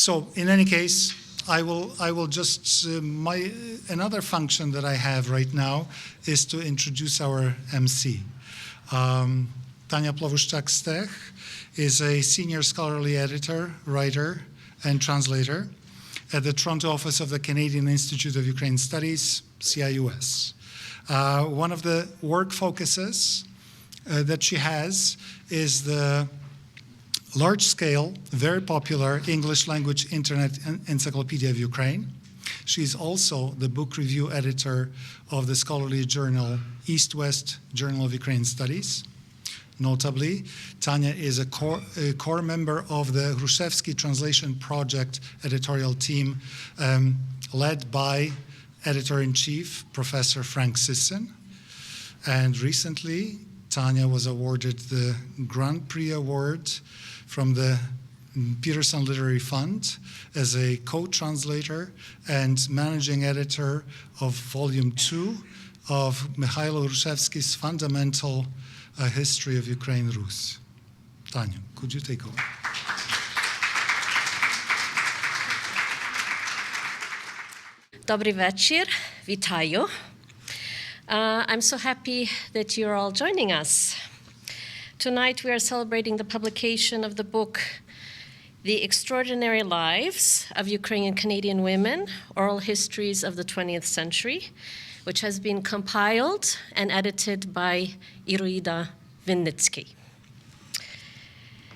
So in any case, I will just, another function that I have right now is to introduce our MC. Tanya Plowuszczak-Stech is a senior scholarly editor, writer, and translator at the Toronto office of the Canadian Institute of Ukraine Studies, CIUS. One of the work focuses that she has is the large-scale, very popular English language internet encyclopedia of Ukraine. She's also the book review editor of the scholarly journal East-West Journal of Ukraine Studies. Notably, Tanya is a core member of the Hrushevsky Translation Project editorial team led by editor-in-chief, Professor Frank Sisson. And recently, Tanya was awarded the Grand Prix Award from the Peterson Literary Fund as a co-translator and managing editor of Volume 2 of Mikhailo Hrushevsky's Fundamental History of Ukraine Rus. Tanya, could you take over? Добрий вечір. Вітаю. I'm so happy that you're all joining us. Tonight we are celebrating the publication of the book, The Extraordinary Lives of Ukrainian Canadian Women, Oral Histories of the 20th Century, which has been compiled and edited by Iroida Wynnyckyj.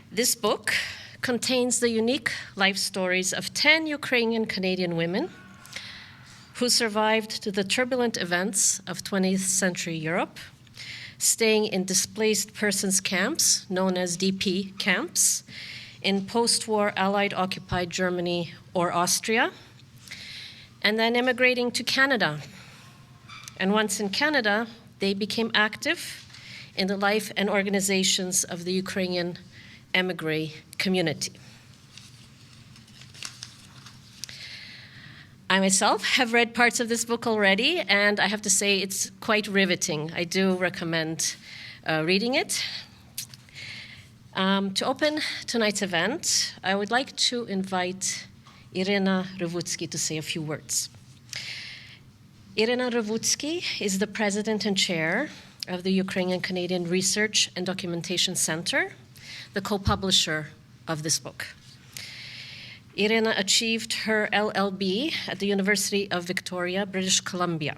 This book contains the unique life stories of 10 Ukrainian Canadian women who survived to the turbulent events of 20th century Europe, staying in displaced persons camps, known as DP camps, in post-war Allied occupied Germany or Austria, and then immigrating to Canada. And once in Canada, they became active in the life and organizations of the Ukrainian emigre community. I myself have read parts of this book already, and I have to say it's quite riveting. I do recommend reading it. To open tonight's event, I would like to invite Irina Revutskiy to say a few words. Irina Revutskiy is the president and chair of the Ukrainian-Canadian Research and Documentation Center, the co-publisher of this book. Irina achieved her LLB at the University of Victoria, British Columbia.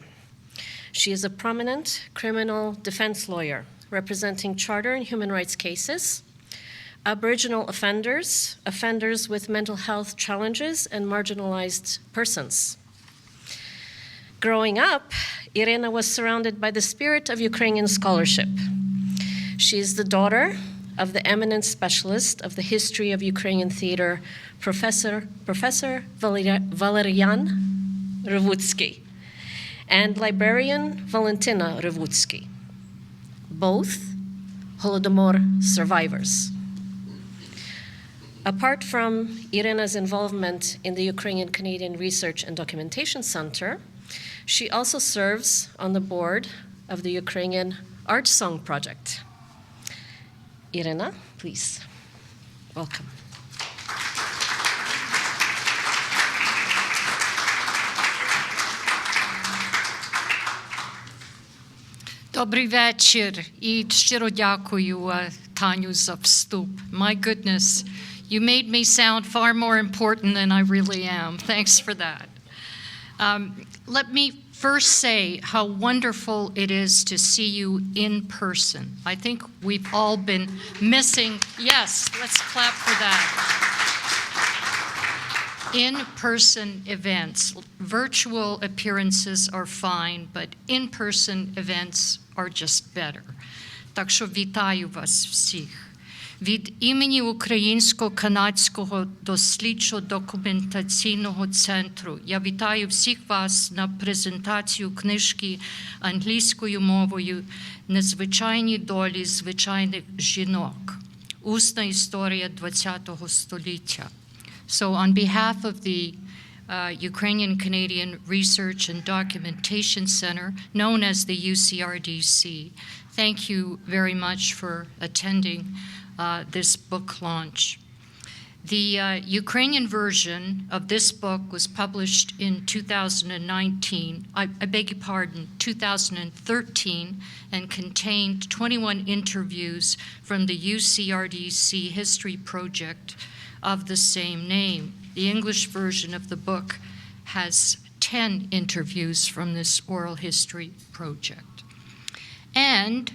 She is a prominent criminal defense lawyer representing charter and human rights cases, Aboriginal offenders, offenders with mental health challenges, and marginalized persons. Growing up, Irina was surrounded by the spirit of Ukrainian scholarship. She is the daughter of the eminent specialist of the history of Ukrainian theater, Professor Valerian Revutsky, and librarian Valentina Revutsky, both Holodomor survivors. Apart from Irina's involvement in the Ukrainian-Canadian Research and Documentation Center, she also serves on the board of the Ukrainian Art Song Project. Irina, please, welcome. Добрий вечір і щиро дякую, Таню, за вступ. My goodness, you made me sound far more important than I really am. Thanks for that. Let me first say how wonderful it is to see you in person. I think we've all been missing. Yes, let's clap for that. In-person events. Virtual appearances are fine, but in-person events are just better. Так що вітаю вас всіх. Від імені Українсько-Канадського дослідчо-документаційного центру я вітаю всіх вас на презентацію книжки англійською мовою «Незвичайні долі звичайних жінок. Усна історія ХХ століття». So on behalf of the Ukrainian-Canadian Research and Documentation Center, known as the UCRDC, thank you very much for attending this book launch. The Ukrainian version of this book was published in 2019, I beg your pardon, 2013, and contained 21 interviews from the UCRDC history project of the same name. The English version of the book has 10 interviews from this oral history project. And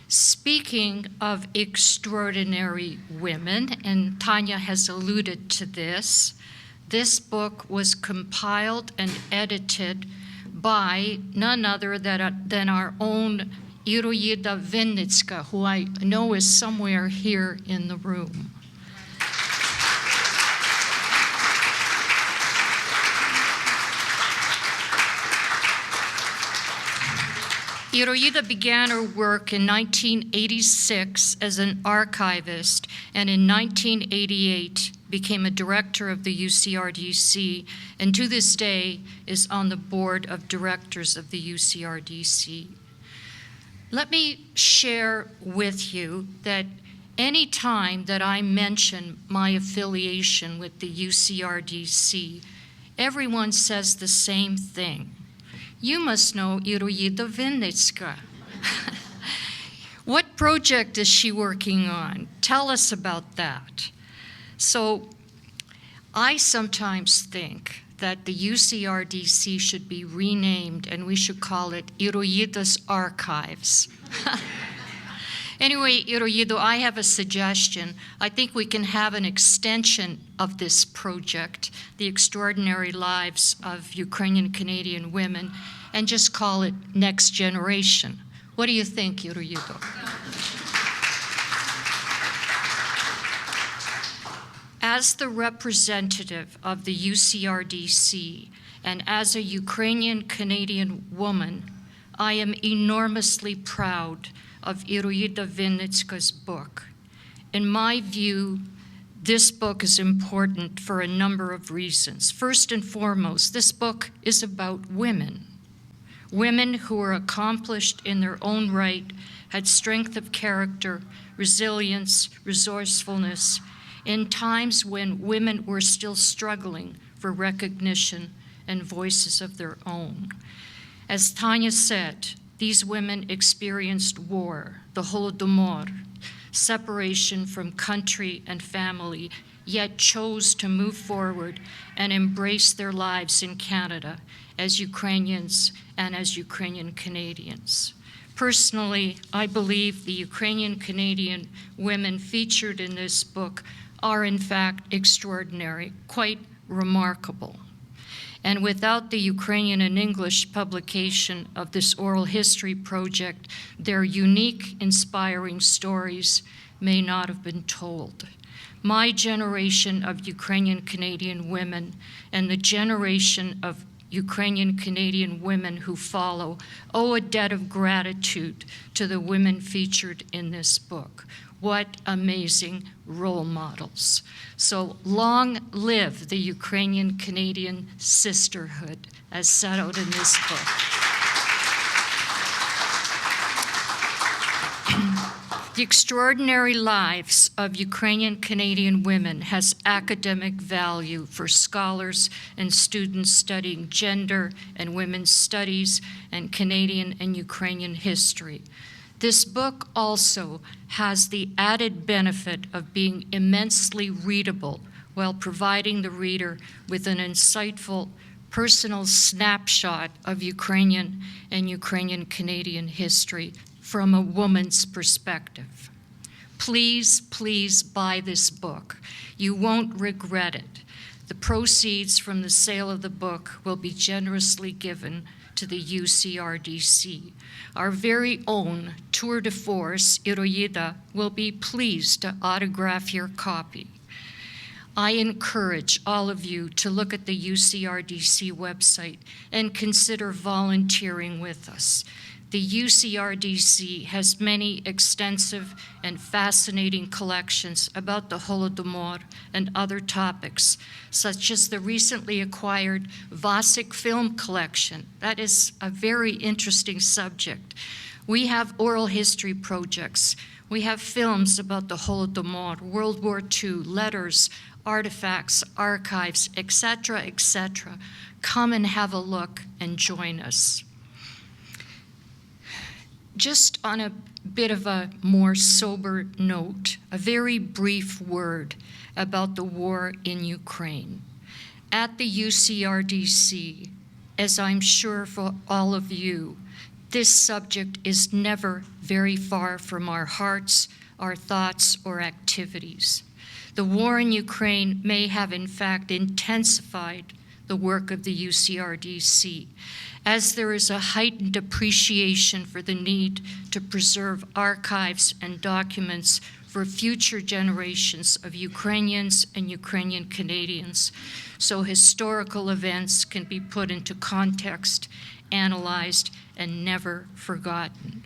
speaking of extraordinary women, and Tanya has alluded to this, this book was compiled and edited by none other than our own Iroida Wynnyckyj, who I know is somewhere here in the room. Iroida began her work in 1986 as an archivist, and in 1988 became a director of the UCRDC, and to this day is on the board of directors of the UCRDC. Let me share with you that any time that I mention my affiliation with the UCRDC, everyone says the same thing. You must know Iroida Wynnyckyj. What project is she working on? Tell us about that. So I sometimes think that the UCRDC should be renamed and we should call it Iroida's Archives. Anyway, Iroida, I have a suggestion. I think we can have an extension of this project, The Extraordinary Lives of Ukrainian-Canadian Women, and just call it Next Generation. What do you think, Iroida? As the representative of the UCRDC and as a Ukrainian-Canadian woman, I am enormously proud of Iroida Wynnyckyj's book. In my view, this book is important for a number of reasons. First and foremost, this book is about women. Women who are accomplished in their own right, had strength of character, resilience, resourcefulness, in times when women were still struggling for recognition and voices of their own. As Tanya said, these women experienced war, the Holodomor, separation from country and family, yet chose to move forward and embrace their lives in Canada as Ukrainians and as Ukrainian Canadians. Personally, I believe the Ukrainian-Canadian women featured in this book are in fact extraordinary, quite remarkable. And without the Ukrainian and English publication of this oral history project, their unique, inspiring stories may not have been told. My generation of Ukrainian-Canadian women and the generation of Ukrainian-Canadian women who follow owe a debt of gratitude to the women featured in this book. What amazing role models. So long live the Ukrainian-Canadian sisterhood as set out in this book. The Extraordinary Lives of Ukrainian-Canadian Women has academic value for scholars and students studying gender and women's studies and Canadian and Ukrainian history. This book also has the added benefit of being immensely readable while providing the reader with an insightful personal snapshot of Ukrainian and Ukrainian-Canadian history from a woman's perspective. Please, please buy this book. You won't regret it. The proceeds from the sale of the book will be generously given to the UCRDC. Our very own tour de force, Iroida, will be pleased to autograph your copy. I encourage all of you to look at the UCRDC website and consider volunteering with us. The UCRDC has many extensive and fascinating collections about the Holodomor and other topics, such as the recently acquired Vasek film collection. That is a very interesting subject. We have oral history projects. We have films about the Holodomor, World War II, letters, artifacts, archives, etc., etc. Come and have a look and join us. Just on a bit of a more sober note, a very brief word about the war in Ukraine. At the UCRDC, as I'm sure for all of you, this subject is never very far from our hearts, our thoughts, or activities. The war in Ukraine may have in fact intensified the work of the UCRDC, as there is a heightened appreciation for the need to preserve archives and documents for future generations of Ukrainians and Ukrainian Canadians, so historical events can be put into context, analyzed, and never forgotten.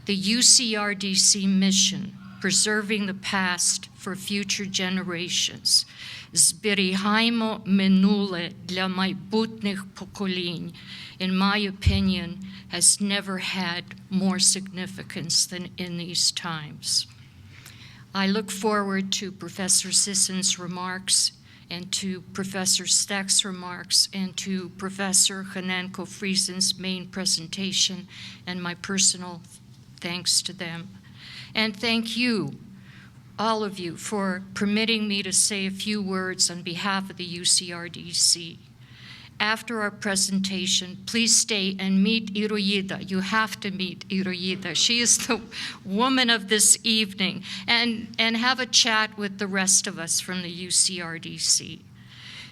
The UCRDC mission, preserving the past for future generations, зберігаємо минуле для майбутніх поколінь, in my opinion, has never had more significance than in these times. I look forward to Professor Sisson's remarks and to Professor Steck's remarks and to Professor Hanenko-Friesen's main presentation, and my personal thanks to them. And thank you, all of you, for permitting me to say a few words on behalf of the UCRDC. After our presentation, please stay and meet Iroida. You have to meet Iroida. She is the woman of this evening, and have a chat with the rest of us from the UCRDC.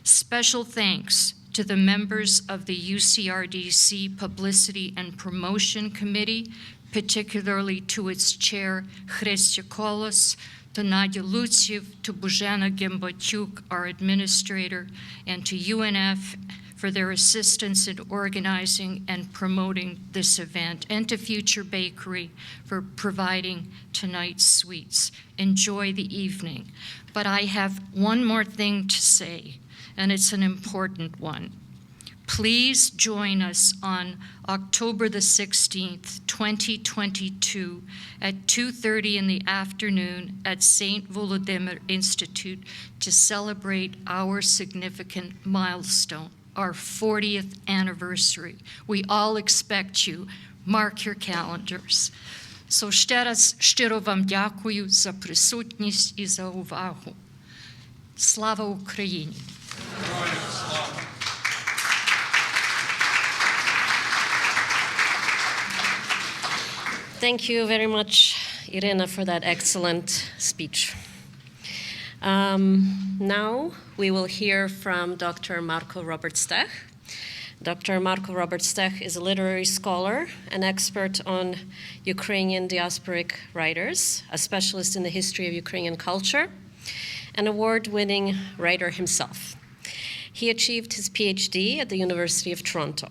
Special thanks to the members of the UCRDC Publicity and Promotion Committee, particularly to its chair, Hrestia Kolos, to Nadia Lutsiev, to Bozhena Gembotyuk, our administrator, and to UNF for their assistance in organizing and promoting this event, and to Future Bakery for providing tonight's sweets. Enjoy the evening. But I have one more thing to say, and it's an important one. Please join us on October the 16th, 2022 at 2:30 in the afternoon at St. Volodymyr Institute to celebrate our significant milestone, our 40th anniversary. We all expect you. Mark your calendars. So ще раз щиро вам дякую за присутність і за увагу. Слава Україні! Thank you very much, Irena, for that excellent speech. Now we will hear from Dr. Marko Robert-Stech. Dr. Marko Robert-Stech is a literary scholar, an expert on Ukrainian diasporic writers, a specialist in the history of Ukrainian culture, an award-winning writer himself. He achieved his PhD at the University of Toronto.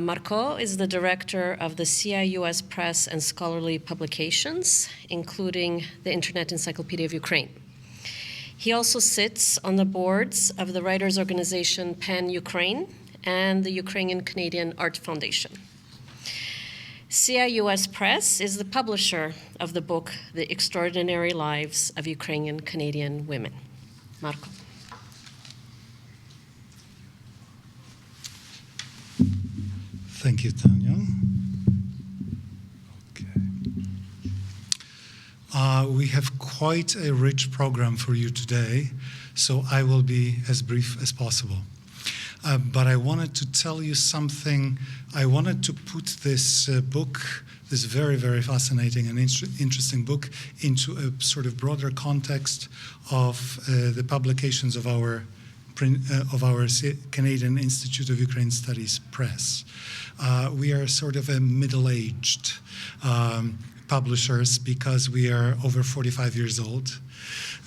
Marko is the director of the CIUS Press and Scholarly Publications, including the Internet Encyclopedia of Ukraine. He also sits on the boards of the writers' organization PAN-Ukraine and the Ukrainian-Canadian Art Foundation. CIUS Press is the publisher of the book, The Extraordinary Lives of Ukrainian-Canadian Women. Marko. Thank you, Tanya. Okay. We have quite a rich program for you today, so I will be as brief as possible. But I wanted to tell you something. I wanted to put this book, this very, very fascinating and interesting book, into a sort of broader context of the publications of our Canadian Institute of Ukraine Studies Press. We are sort of a middle-aged publishers because we are over 45 years old.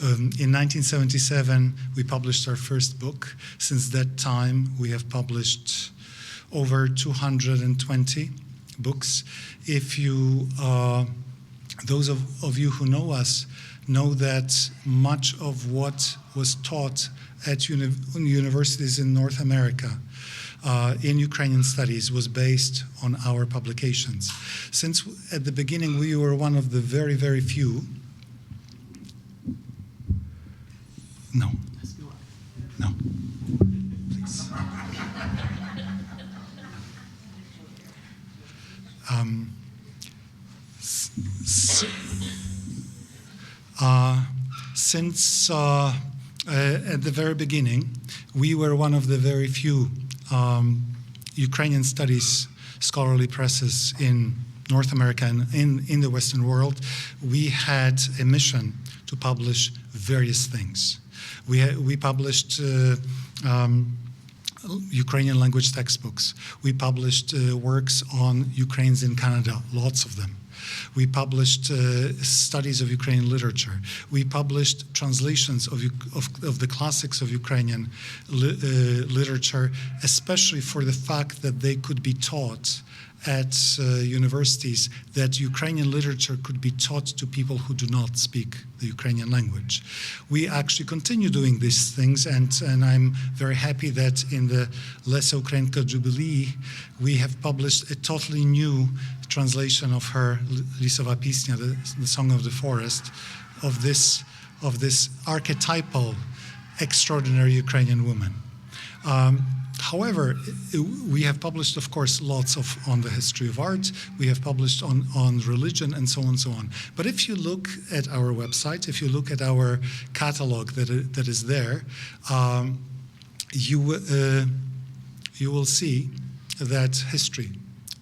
In 1977, we published our first book. Since that time, we have published over 220 books. If you, those of you who know us, know that much of what was taught at universities in North America in Ukrainian studies was based on our publications. Since at the beginning we were one of the very, very few No. No. Please. Since at the very beginning, we were one of the very few Ukrainian studies scholarly presses in North America and in the Western world. We had a mission to publish various things. We published Ukrainian language textbooks. We published works on Ukrainians in Canada, lots of them. We published studies of Ukrainian literature. We published translations of the classics of Ukrainian literature, especially for the fact that they could be taught at universities, that Ukrainian literature could be taught to people who do not speak the Ukrainian language. We actually continue doing these things, and I'm very happy that in the Lesa Ukrainka Jubilee, we have published a totally new translation of her Lisova Pisnia, the Song of the Forest, of this archetypal, extraordinary Ukrainian woman. However, we have published, of course, lots on the history of art. We have published on religion and so on and so on. But if you look at our website, if you look at our catalog that is there, you will see that history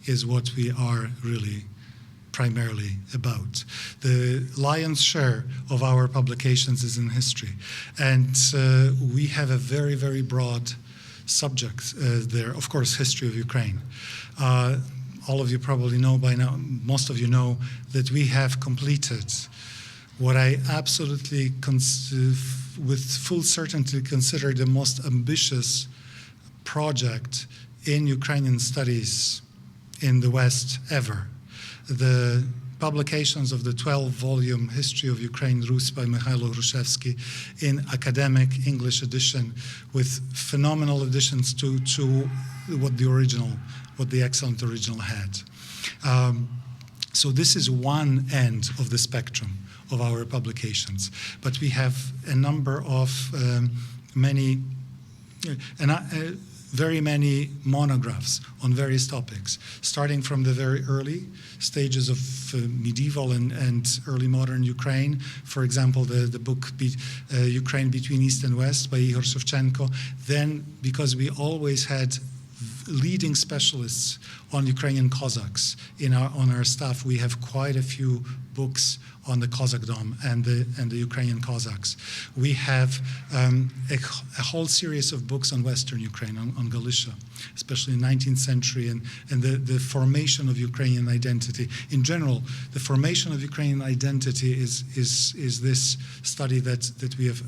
is what we are really primarily about. The lion's share of our publications is in history. And we have a very, very broad subject there, of course, history of Ukraine. All of you probably know by now, most of you know, that we have completed what I absolutely, with full certainty, consider the most ambitious project in Ukrainian studies in the West ever. The publications of the 12-volume History of Ukraine, Rus by Mikhailo Hrushevsky, in academic English edition, with phenomenal additions to what the excellent original had. So this is one end of the spectrum of our publications, but we have a number of very many monographs on various topics, starting from the very early stages of medieval and early modern Ukraine. For example, the book Ukraine Between East and West by Igor Shevchenko. Then, because we always had leading specialists on Ukrainian Cossacks on our staff, we have quite a few books on the Cossackdom and the Ukrainian Cossacks. We have a whole series of books on Western Ukraine, on Galicia, especially in the 19th century, and the formation of Ukrainian identity. In general, the formation of Ukrainian identity is this study that we have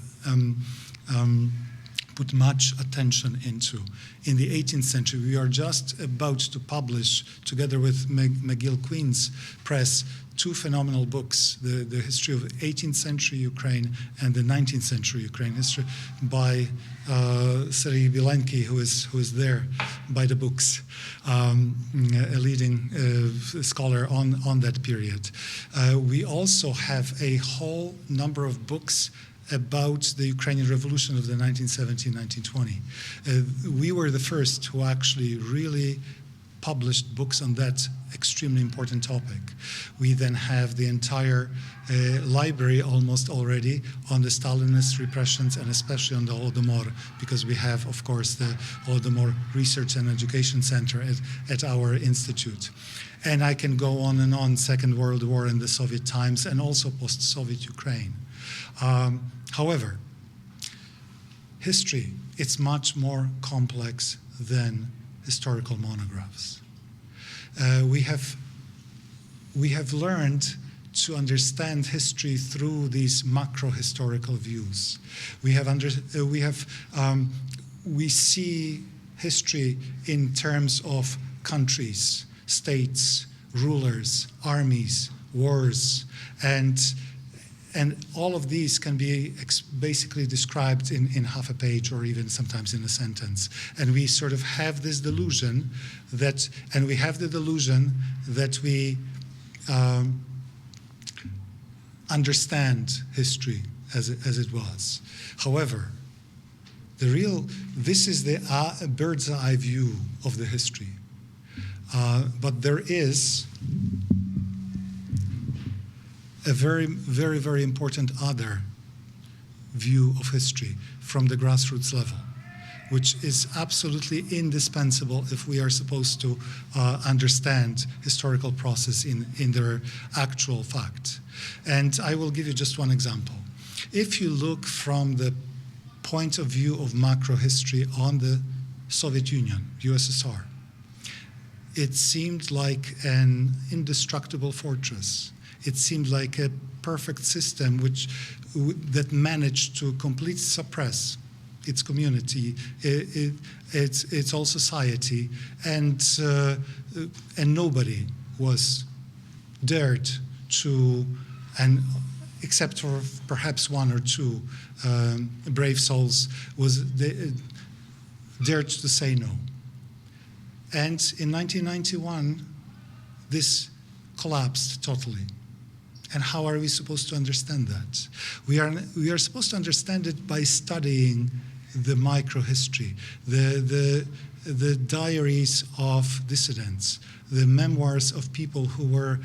put much attention into. In the 18th century, we are just about to publish, together with McGill Queen's Press, two phenomenal books, the history of 18th century Ukraine and the 19th century Ukraine history, by Sergei Bilenki, who is there by the books, a leading scholar on that period. We also have a whole number of books about the Ukrainian Revolution of the 1917-1920. We were the first who actually really published books on that extremely important topic. We then have the entire library almost already on the Stalinist repressions, and especially on the Holodomor, because we have, of course, the Holodomor Research and Education Center at our institute. And I can go on and on, Second World War and the Soviet times, and also post-Soviet Ukraine. However, history, it's much more complex than historical monographs. We have learned to understand history through these macro-historical views. We see history in terms of countries, states, rulers, armies, wars, and all of these can be basically described in half a page or even sometimes in a sentence. And we sort of have this delusion that we understand history as it was. However, this is the bird's eye view of the history. But there is a very, very, very important other view of history from the grassroots level, which is absolutely indispensable if we are supposed to understand historical process in their actual fact. And I will give you just one example. If you look from the point of view of macro history on the Soviet Union, USSR, it seemed like an indestructible fortress. It seemed like a perfect system that managed to completely suppress its community, its whole society, and nobody was dared to, and except for perhaps one or two brave souls, dared to say no. And in 1991, this collapsed totally. And how are we supposed to understand that? We are supposed to understand it by studying the microhistory, the diaries of dissidents, the memoirs of people who were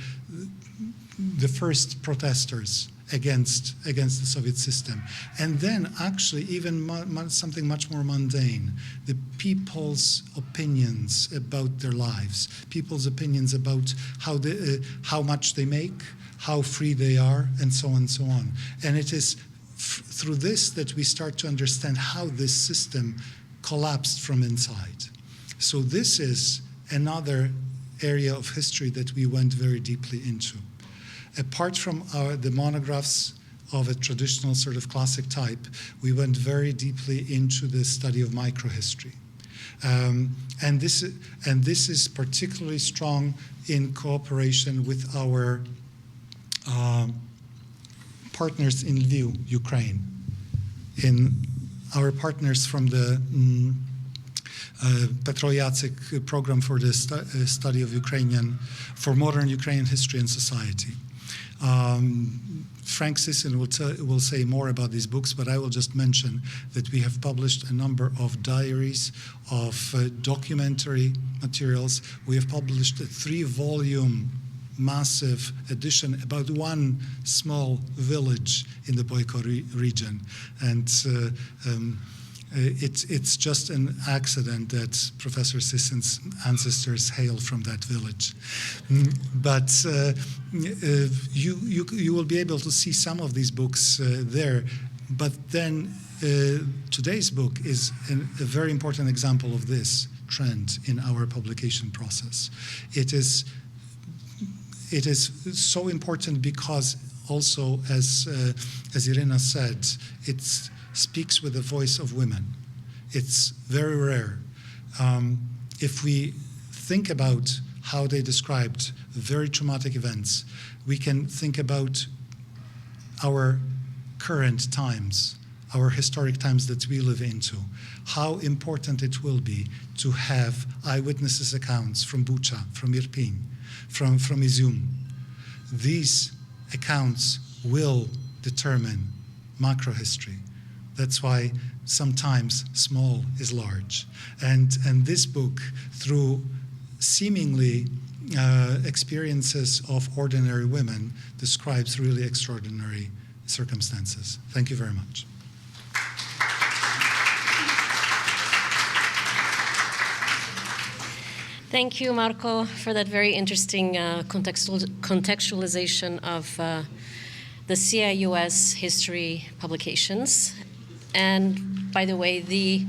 the first protesters against the Soviet system. And then actually even something much more mundane, the people's opinions about their lives, people's opinions about how much they make, how free they are, and so on and so on. And it is through this that we start to understand how this system collapsed from inside. So this is another area of history that we went very deeply into. Apart from the monographs of a traditional sort of classic type, we went very deeply into the study of microhistory. And this is particularly strong in cooperation with our partners in Lviv, Ukraine, in our partners from the Petro Jacek program for the study of for modern Ukrainian history and society. Frank Sisson will say more about these books, but I will just mention that we have published a number of diaries, of documentary materials. We have published a 3-volume massive edition about one small village in the Boyko region. And it's just an accident that Professor Sisson's ancestors hail from that village. But you will be able to see some of these books there. But then today's book is a very important example of this trend in our publication process. It is so important because also, as Irina said, it speaks with the voice of women. It's very rare. If we think about how they described very traumatic events, we can think about our current times, our historic times that we live into, how important it will be to have eyewitnesses accounts from Bucha, from Irpin, from Izium. These accounts will determine macro history. That's why sometimes small is large. And this book, through seemingly experiences of ordinary women, describes really extraordinary circumstances. Thank you very much. Thank you, Marco, for that very interesting contextualization of the CIUS history publications. And by the way, the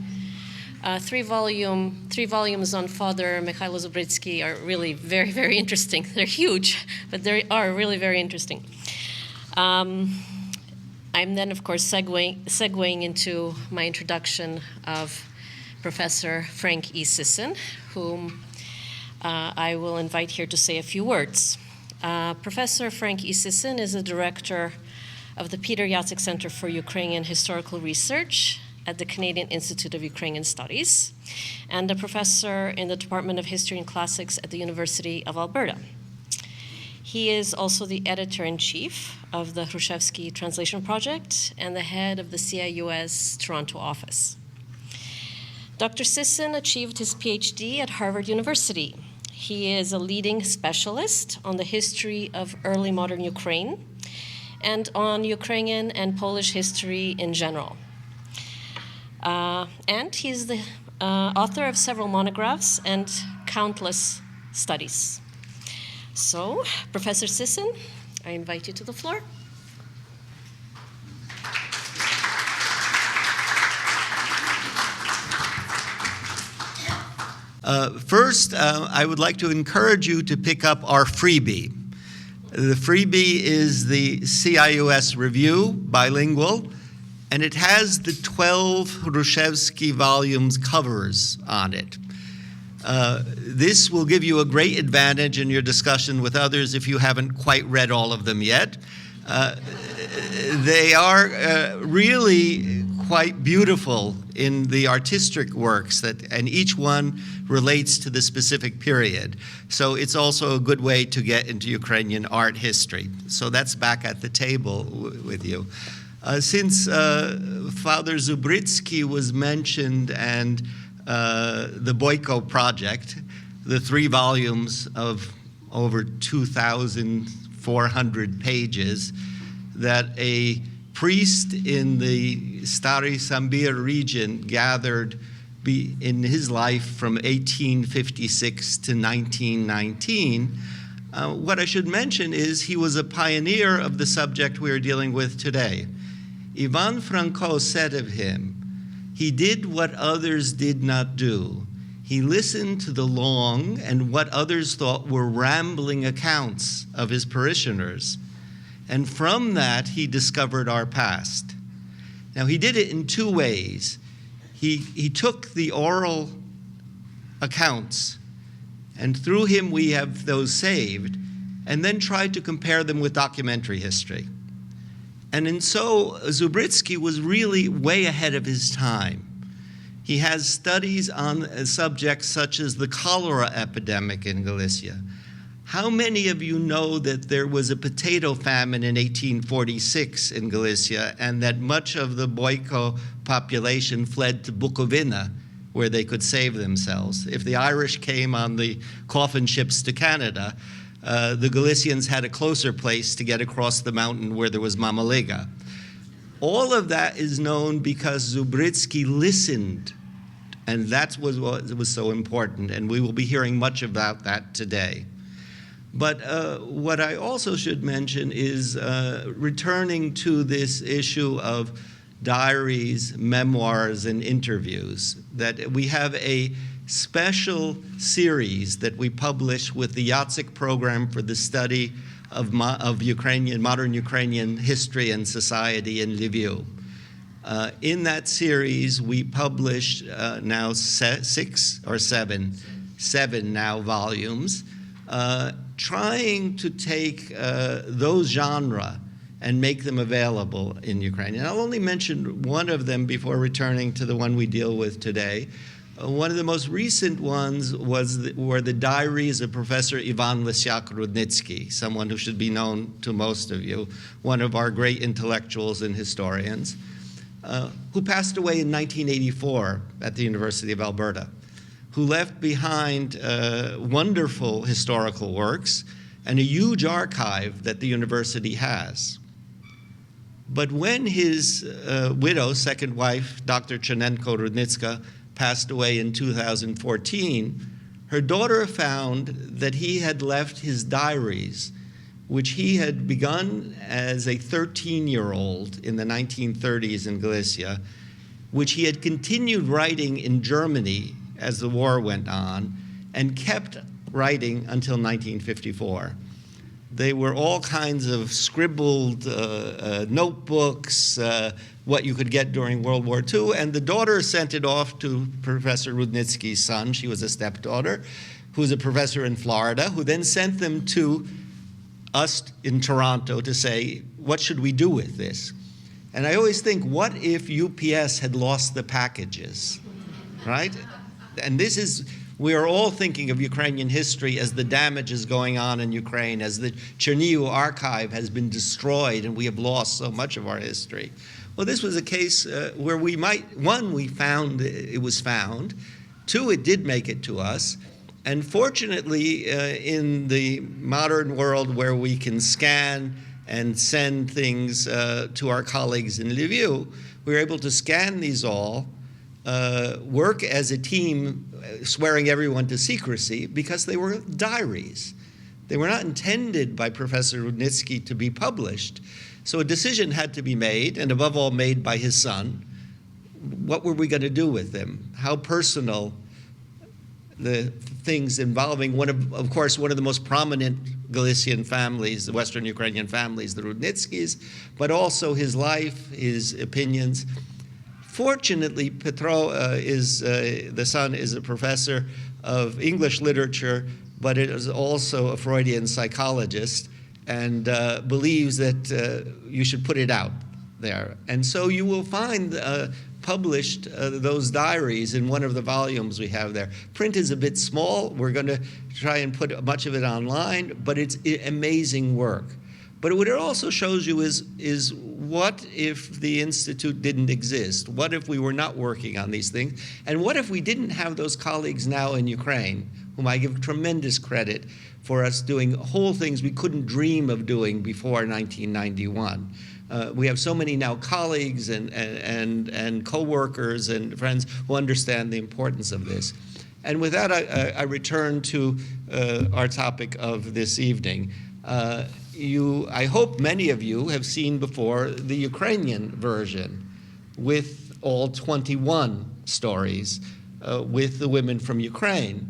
three volumes on Father Mikhailo Zubritsky are really very, very interesting. They're huge, but they are really very interesting. I'm then, of course, segueing into my introduction of Professor Frank E. Sisson, whom I will invite here to say a few words. Professor Frank E. Sisson is the director of the Peter Jacek Center for Ukrainian Historical Research at the Canadian Institute of Ukrainian Studies, and a professor in the Department of History and Classics at the University of Alberta. He is also the editor-in-chief of the Hrushevsky Translation Project and the head of the CIUS Toronto office. Dr. Sisson achieved his PhD at Harvard University. He is a leading specialist on the history of early modern Ukraine and on Ukrainian and Polish history in general. And he's the author of several monographs and countless studies. So, Professor Sisson, I invite you to the floor. First, I would like to encourage you to pick up our freebie. The freebie is the CIUS review, bilingual, and it has the 12 Hrushevsky volumes covers on it. This will give you a great advantage in your discussion with others if you haven't quite read all of them yet. They are really quite beautiful in the artistic works, and each one relates to the specific period. So it's also a good way to get into Ukrainian art history. So that's back at the table with you. Since Father Zubritsky was mentioned and the Boyko Project, the 3 volumes of over 2,400 pages that a priest in the Stary Sambir region gathered in his life from 1856 to 1919. What I should mention is he was a pioneer of the subject we are dealing with today. Ivan Franko said of him, "He did what others did not do. He listened to the long and what others thought were rambling accounts of his parishioners. And from that, he discovered our past." Now, he did it in 2 ways. He took the oral accounts, and through him we have those saved, and then tried to compare them with documentary history. And so Zubritsky was really way ahead of his time. He has studies on subjects such as the cholera epidemic in Galicia. How many of you know that there was a potato famine in 1846 in Galicia and that much of the Boyko population fled to Bukovina where they could save themselves? If the Irish came on the coffin ships to Canada, the Galicians had a closer place to get across the mountain where there was Mamalega. All of that is known because Zubritsky listened, and that's what was so important, and we will be hearing much about that today. But what I also should mention is returning to this issue of diaries, memoirs, and interviews, that we have a special series that we publish with the Yatsik program for the study of modern Ukrainian history and society in Lviv. In that series, we published now 6 or 7 now volumes, trying to take those genres and make them available in Ukraine. And I'll only mention one of them before returning to the one we deal with today. One of the most recent ones were the diaries of Professor Ivan Lysyak-Rudnitsky, someone who should be known to most of you, one of our great intellectuals and historians, who passed away in 1984 at the University of Alberta, who left behind wonderful historical works and a huge archive that the university has. But when his widow, second wife, Dr. Chernenko-Rudnitska, passed away in 2014, her daughter found that he had left his diaries, which he had begun as a 13-year-old in the 1930s in Galicia, which he had continued writing in Germany as the war went on, and kept writing until 1954. They were all kinds of scribbled notebooks, what you could get during World War II, and the daughter sent it off to Professor Rudnitsky's son. She was a stepdaughter, who was a professor in Florida, who then sent them to us in Toronto to say, what should we do with this? And I always think, what if UPS had lost the packages, right? And this is We are all thinking of Ukrainian history as the damage is going on in Ukraine, as the Chernihiv archive has been destroyed and we have lost so much of our history. Well, this was a case where we found it was found. Two, it did make it to us. And fortunately, in the modern world where we can scan and send things to our colleagues in Lviv, we were able to scan these all, work as a team, swearing everyone to secrecy, because they were diaries. They were not intended by Professor Wynnyckyj to be published. So a decision had to be made, and above all made by his son. What were we going to do with them? How personal the things involving of course, one of the most prominent Galician families, the Western Ukrainian families, the Wynnyckyjs, but also his life, his opinions. Fortunately, Petro the son is a professor of English literature, but is also a Freudian psychologist, and believes that you should put it out there. And so you will find published those diaries in one of the volumes we have there. Print is a bit small. We're going to try and put much of it online, but it's amazing work. But what it also shows you is what if the Institute didn't exist? What if we were not working on these things? And what if we didn't have those colleagues now in Ukraine, whom I give tremendous credit for us doing whole things we couldn't dream of doing before 1991. We have so many now colleagues and co-workers and friends who understand the importance of this. And with that, I return to our topic of this evening. I hope many of you have seen before the Ukrainian version with all 21 stories with the women from Ukraine.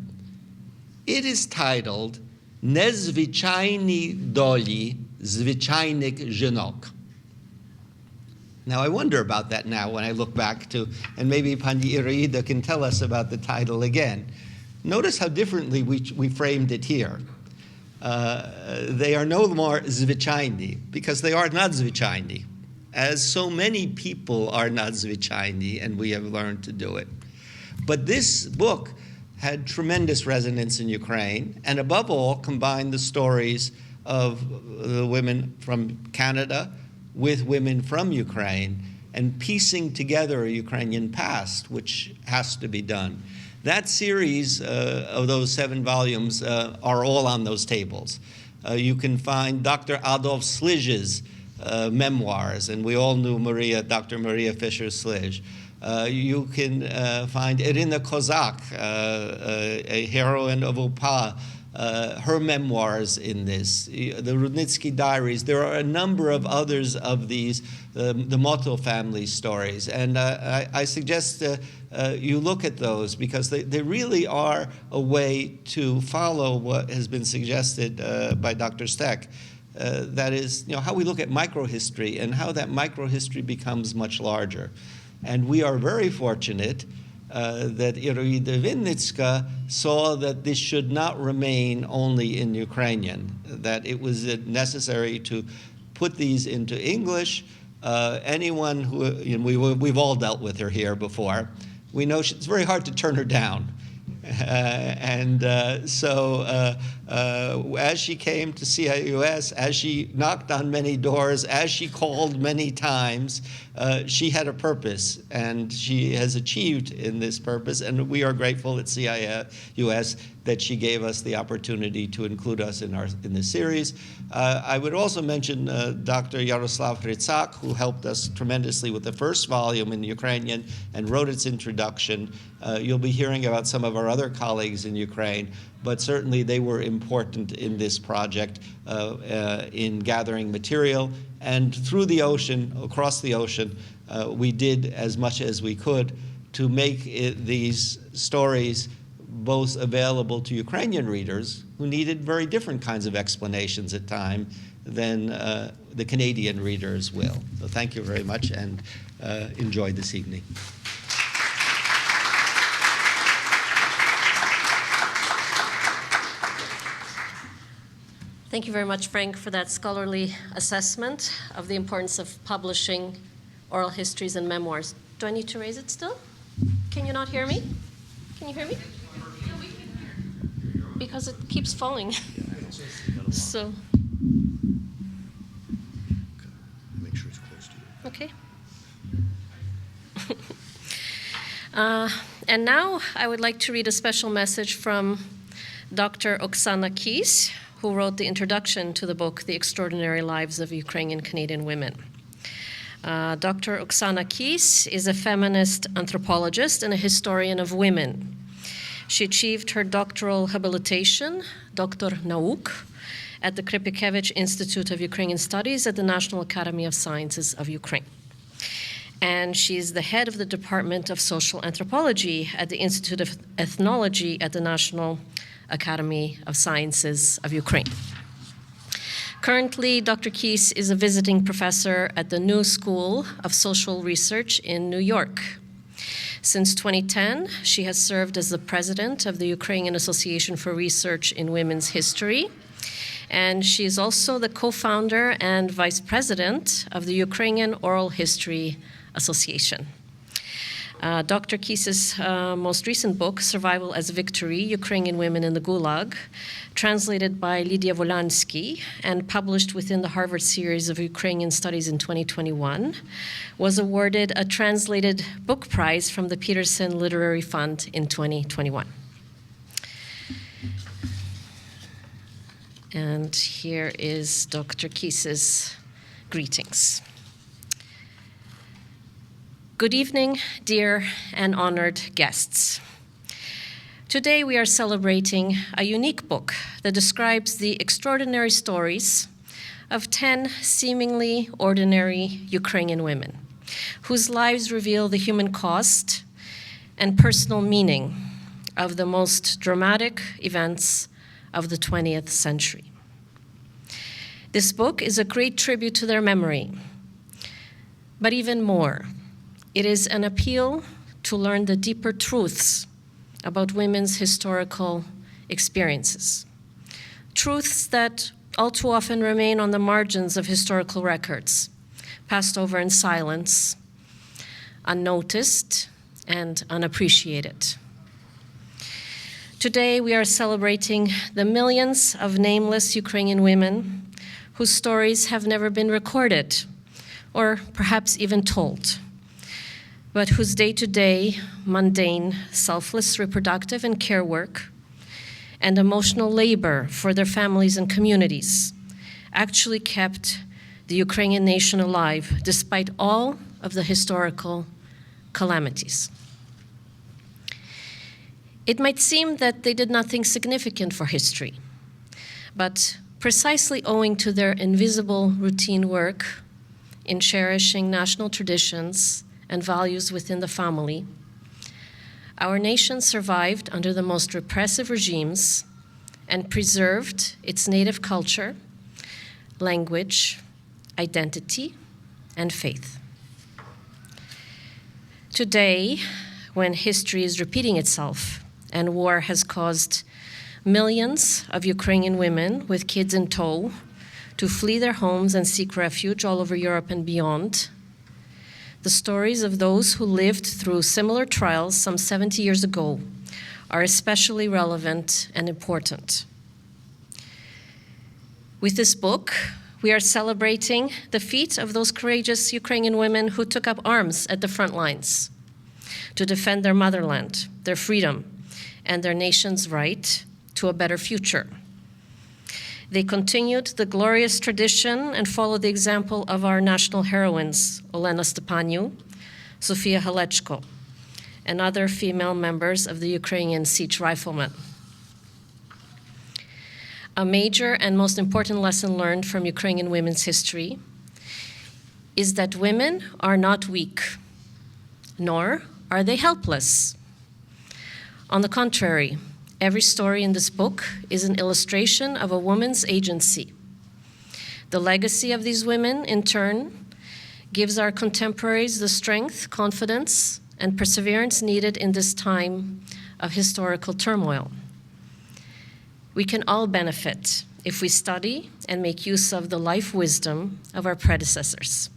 It is titled Незвичайні долі звичайних жінок. Now, I wonder about that now when I look back to, and maybe Pani Iroida can tell us about the title again. Notice how differently we framed it here. They are no more звичайні, because they are not звичайні, as so many people are not звичайні, and we have learned to do it. But this book had tremendous resonance in Ukraine, and above all, combined the stories of the women from Canada with women from Ukraine, and piecing together a Ukrainian past, which has to be done. That series of those 7 volumes are all on those tables. You can find Dr. Adolf Slij's memoirs, and we all knew Dr. Maria Fischer-Slij. You can find Irina Kozak, a heroine of Upa, her memoirs in this, the Wynnyckyj diaries. There are a number of others of these, the Motto family stories. And I suggest you look at those, because they really are a way to follow what has been suggested by Dr. Steck. That is, how we look at microhistory and how that microhistory becomes much larger. And we are very fortunate that Iroida Wynnyckyj saw that this should not remain only in Ukrainian, that it was necessary to put these into English. Anyone who, we've all dealt with her here before, we know it's very hard to turn her down. So as she came to CIUS, as she knocked on many doors, as she called many times, she had a purpose, and she has achieved in this purpose, and we are grateful at CIUS that she gave us the opportunity to include us in this series. I would also mention Dr. Yaroslav Hrytsak, who helped us tremendously with the first volume in Ukrainian and wrote its introduction. You'll be hearing about some of our other colleagues in Ukraine, but certainly they were important in this project in gathering material. And through the ocean, across the ocean, we did as much as we could to make these stories both available to Ukrainian readers who needed very different kinds of explanations at times than the Canadian readers will. So thank you very much, and enjoy this evening. Thank you very much, Frank, for that scholarly assessment of the importance of publishing oral histories and memoirs. Do I need to raise it still? Can you not hear me? Can you hear me? Yeah, we can. because it keeps falling. So, Make sure it's close to you. okay. And now I would like to read a special message from Dr. Oksana Kis, who wrote the introduction to the book, The Extraordinary Lives of Ukrainian Canadian Women. Dr. Oksana Kis is a feminist anthropologist and a historian of women. She achieved her doctoral habilitation, Doctor Nauk, at the Kripikevich Institute of Ukrainian Studies at the National Academy of Sciences of Ukraine. And she is the head of the Department of Social Anthropology at the Institute of Ethnology at the National Academy of Sciences of Ukraine. Currently, Dr. Kis is a visiting professor at the New School of Social Research in New York. Since 2010, she has served as the president of the Ukrainian Association for Research in Women's History, and she is also the co-founder and vice president of the Ukrainian Oral History Association. Dr. Kis's most recent book, Survival as Victory, Ukrainian Women in the Gulag, translated by Lydia Volansky and published within the Harvard series of Ukrainian Studies in 2021, was awarded a translated book prize from the Peterson Literary Fund in 2021. And here is Dr. Kis's greetings. Good evening, dear and honored guests. Today we are celebrating a unique book that describes the extraordinary stories of 10 seemingly ordinary Ukrainian women, whose lives reveal the human cost and personal meaning of the most dramatic events of the 20th century. This book is a great tribute to their memory, but even more, it is an appeal to learn the deeper truths about women's historical experiences. Truths that all too often remain on the margins of historical records, passed over in silence, unnoticed, and unappreciated. Today, we are celebrating the millions of nameless Ukrainian women whose stories have never been recorded, or perhaps even told, but whose day-to-day, mundane, selfless reproductive and care work and emotional labor for their families and communities actually kept the Ukrainian nation alive despite all of the historical calamities. It might seem that they did nothing significant for history, but precisely owing to their invisible routine work in cherishing national traditions and values within the family, our nation survived under the most repressive regimes and preserved its native culture, language, identity, and faith. Today, when history is repeating itself and war has caused millions of Ukrainian women with kids in tow to flee their homes and seek refuge all over Europe and beyond, the stories of those who lived through similar trials some 70 years ago are especially relevant and important. With this book, we are celebrating the feat of those courageous Ukrainian women who took up arms at the front lines to defend their motherland, their freedom, and their nation's right to a better future. They continued the glorious tradition and followed the example of our national heroines, Olena Stepaniu, Sofia Halechko, and other female members of the Ukrainian Siege Riflemen. A major and most important lesson learned from Ukrainian women's history is that women are not weak, nor are they helpless. On the contrary, every story in this book is an illustration of a woman's agency. The legacy of these women, in turn, gives our contemporaries the strength, confidence, and perseverance needed in this time of historical turmoil. We can all benefit if we study and make use of the life wisdom of our predecessors.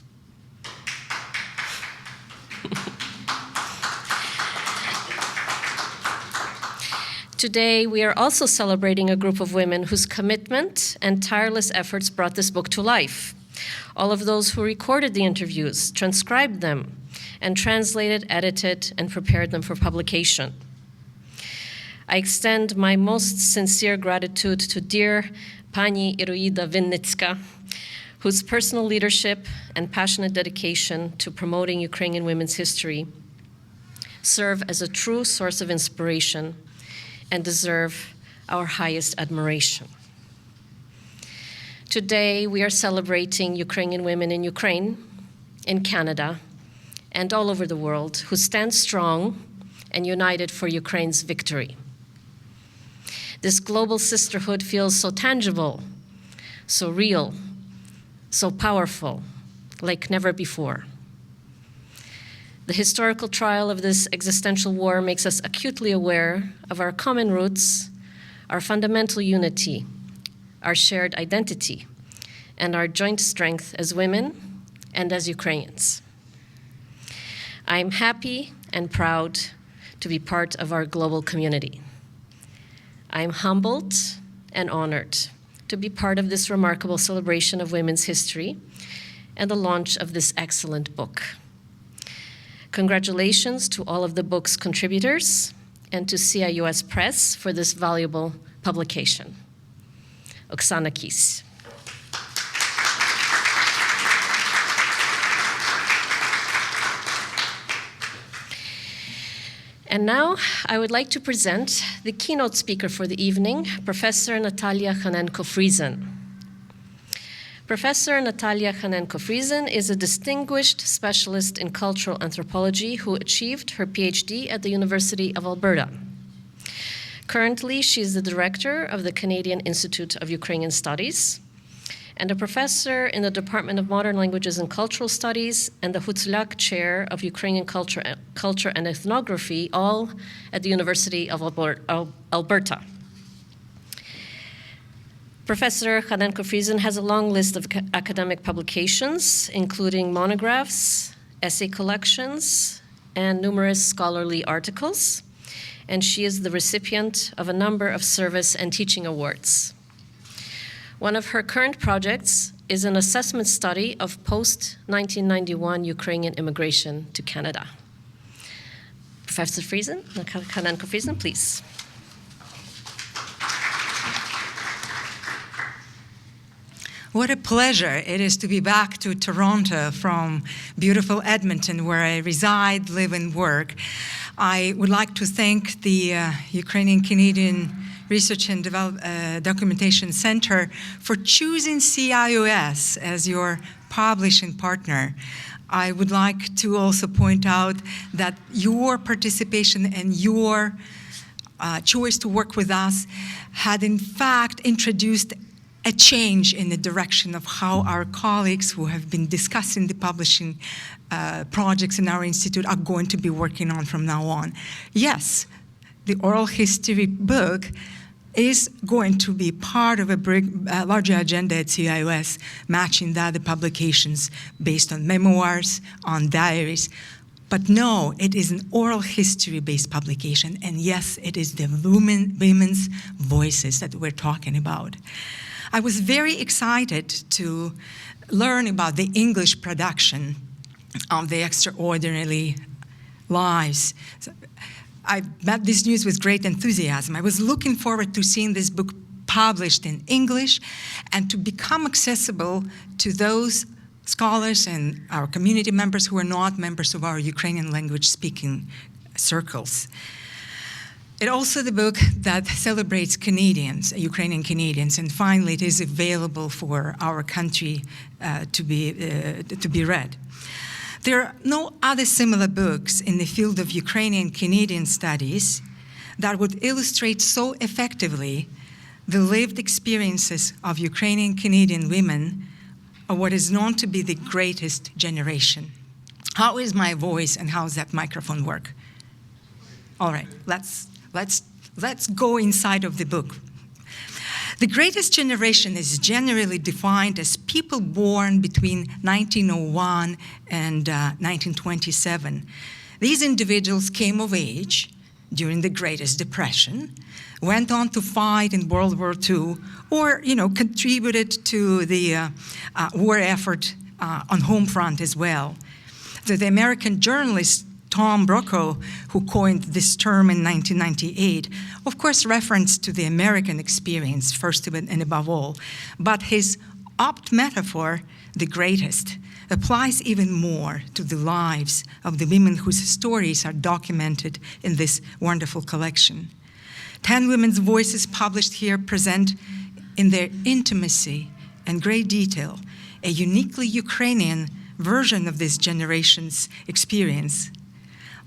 Today, we are also celebrating a group of women whose commitment and tireless efforts brought this book to life. All of those who recorded the interviews, transcribed them, and translated, edited, and prepared them for publication. I extend my most sincere gratitude to dear Pani Iroida Wynnyckyj, whose personal leadership and passionate dedication to promoting Ukrainian women's history serve as a true source of inspiration and deserve our highest admiration. Today, we are celebrating Ukrainian women in Ukraine, in Canada, and all over the world who stand strong and united for Ukraine's victory. This global sisterhood feels so tangible, so real, so powerful, like never before. The historical trial of this existential war makes us acutely aware of our common roots, our fundamental unity, our shared identity, and our joint strength as women and as Ukrainians. I am happy and proud to be part of our global community. I am humbled and honored to be part of this remarkable celebration of women's history and the launch of this excellent book. Congratulations to all of the book's contributors and to CIUS Press for this valuable publication. Oksana Kis. And now I would like to present the keynote speaker for the evening, Professor Natalia Hanenko-Friesen. Professor Natalia Hanenko-Friesen is a distinguished specialist in cultural anthropology who achieved her PhD at the University of Alberta. Currently, she is the director of the Canadian Institute of Ukrainian Studies and a professor in the Department of Modern Languages and Cultural Studies and the Hutzlak Chair of Ukrainian Culture and Ethnography, all at the University of Alberta. Professor Hanenko-Friesen has a long list of academic publications, including monographs, essay collections, and numerous scholarly articles, and she is the recipient of a number of service and teaching awards. One of her current projects is an assessment study of post-1991 Ukrainian immigration to Canada. Professor Friesen, Hanenko-Friesen, please. What a pleasure it is to be back to Toronto from beautiful Edmonton, where I reside, live, and work. I would like to thank the Ukrainian-Canadian Research and Documentation Center for choosing CIUS as your publishing partner. I would like to also point out that your participation and your choice to work with us had in fact introduced a change in the direction of how our colleagues who have been discussing the publishing projects in our institute are going to be working on from now on. Yes, the oral history book is going to be part of a larger agenda at CIUS, matching the other publications based on memoirs, on diaries. But no, it is an oral history-based publication, and yes, it is the women's voices that we're talking about. I was very excited to learn about the English production of The Extraordinary Lives. I met this news with great enthusiasm. I was looking forward to seeing this book published in English and to become accessible to those scholars and our community members who are not members of our Ukrainian language speaking circles. It's also the book that celebrates Canadians, Ukrainian Canadians, and finally it is available for our country to be read. There are no other similar books in the field of Ukrainian Canadian studies that would illustrate so effectively the lived experiences of Ukrainian Canadian women of what is known to be the greatest generation. How is my voice and how does that microphone work? All right, let's go inside of the book. The greatest generation is generally defined as people born between 1901 and 1927. These individuals came of age during the Greatest Depression, went on to fight in World War II, or contributed to the war effort on home front as well. The American journalist Tom Brokaw, who coined this term in 1998, of course referenced to the American experience first and above all, but his opt metaphor, the greatest, applies even more to the lives of the women whose stories are documented in this wonderful collection. 10 women's voices published here present in their intimacy and great detail a uniquely Ukrainian version of this generation's experience.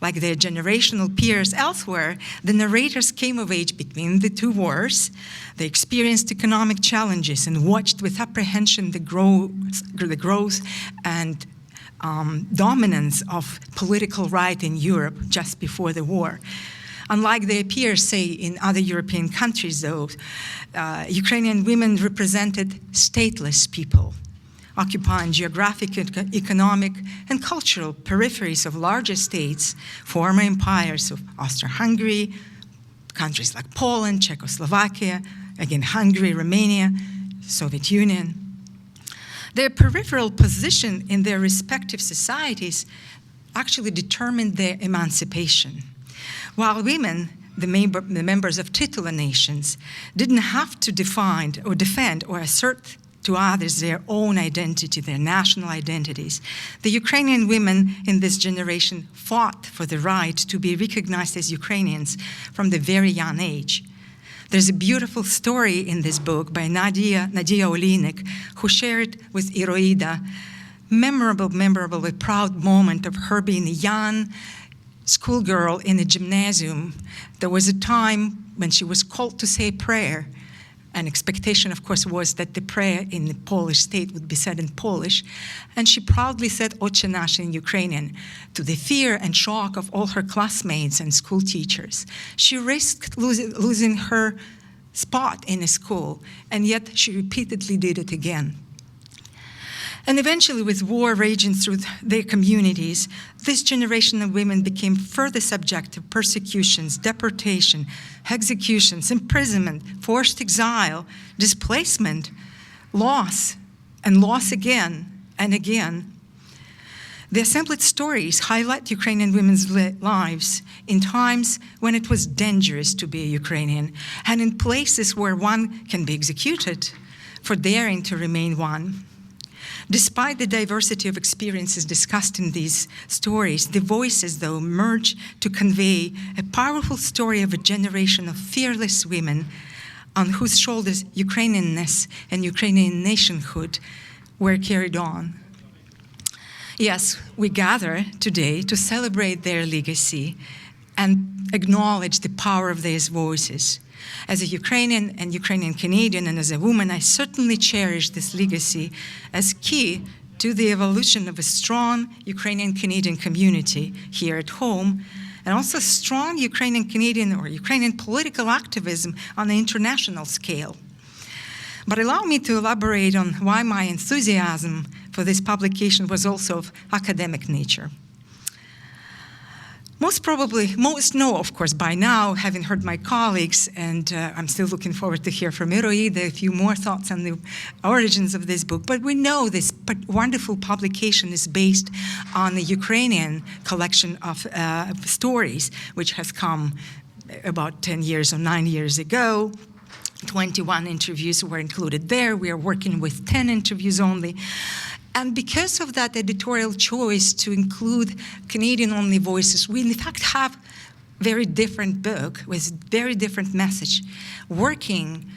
Like their generational peers elsewhere, the narrators came of age between the two wars. They experienced economic challenges and watched with apprehension the growth and dominance of political right in Europe just before the war. Unlike their peers, say, in other European countries, though, Ukrainian women represented stateless people, occupying geographic, economic, and cultural peripheries of larger states, former empires of Austro-Hungary, countries like Poland, Czechoslovakia, again Hungary, Romania, Soviet Union. Their peripheral position in their respective societies actually determined their emancipation. While women, the members of titular nations, didn't have to defend or assert to others their own identity, their national identities, the Ukrainian women in this generation fought for the right to be recognized as Ukrainians from the very young age. There's a beautiful story in this book by Nadia Oleynik, who shared with Iroida memorable, a proud moment of her being a young schoolgirl in a gymnasium. There was a time when she was called to say a prayer. An expectation, of course, was that the prayer in the Polish state would be said in Polish, and she proudly said Otche nasz in Ukrainian, to the fear and shock of all her classmates and school teachers. She risked losing her spot in a school, and yet she repeatedly did it again. And eventually, with war raging through their communities, this generation of women became further subject to persecutions, deportation, executions, imprisonment, forced exile, displacement, loss, and loss again and again. The assembled stories highlight Ukrainian women's lives in times when it was dangerous to be a Ukrainian, and in places where one can be executed for daring to remain one. Despite the diversity of experiences discussed in these stories, the voices, though, merge to convey a powerful story of a generation of fearless women on whose shoulders Ukrainianness and Ukrainian nationhood were carried on. Yes, we gather today to celebrate their legacy and acknowledge the power of these voices. As a Ukrainian and Ukrainian-Canadian, and as a woman, I certainly cherish this legacy as key to the evolution of a strong Ukrainian-Canadian community here at home, and also strong Ukrainian-Canadian or Ukrainian political activism on an international scale. But allow me to elaborate on why my enthusiasm for this publication was also of academic nature. Most know, of course, by now, having heard my colleagues, and I'm still looking forward to hear from Iroida a few more thoughts on the origins of this book, but we know this wonderful publication is based on a Ukrainian collection of stories, which has come about 10 years or 9 years ago. 21 interviews were included there. We are working with 10 interviews only. And because of that editorial choice to include Canadian-only voices, we in fact have a very different book with very different message, working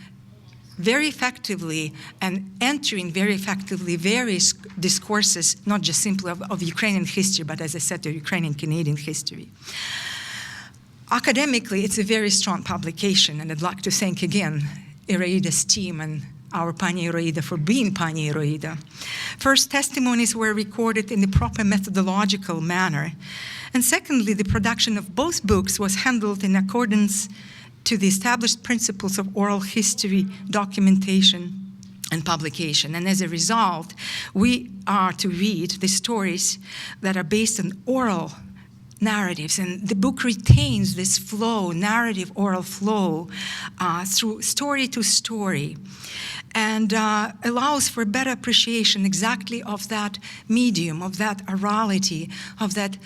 very effectively and entering very effectively various discourses, not just simply of Ukrainian history, but as I said, the Ukrainian-Canadian history. Academically, it's a very strong publication, and I'd like to thank again Iroida's team and our Pani Iroida for being Pani Iroida. First, testimonies were recorded in the proper methodological manner. And secondly, the production of both books was handled in accordance to the established principles of oral history, documentation, and publication. And as a result, we are to read the stories that are based on oral narratives. And the book retains this flow, narrative oral flow, through story to story, and allows for better appreciation exactly of that medium, of that orality, of that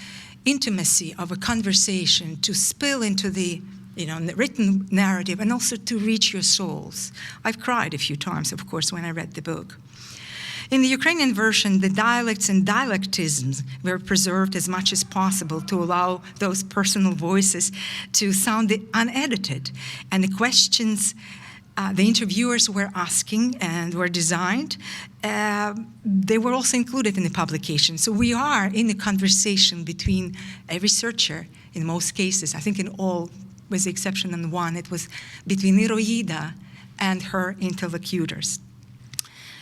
intimacy of a conversation to spill into the written narrative and also to reach your souls. I've cried a few times, of course, when I read the book. In the Ukrainian version, the dialects and dialectisms were preserved as much as possible to allow those personal voices to sound unedited. And the questions the interviewers were asking and were designed, they were also included in the publication. So we are in a conversation between a researcher, in most cases, I think in all, with the exception of one, it was between Iroida and her interlocutors.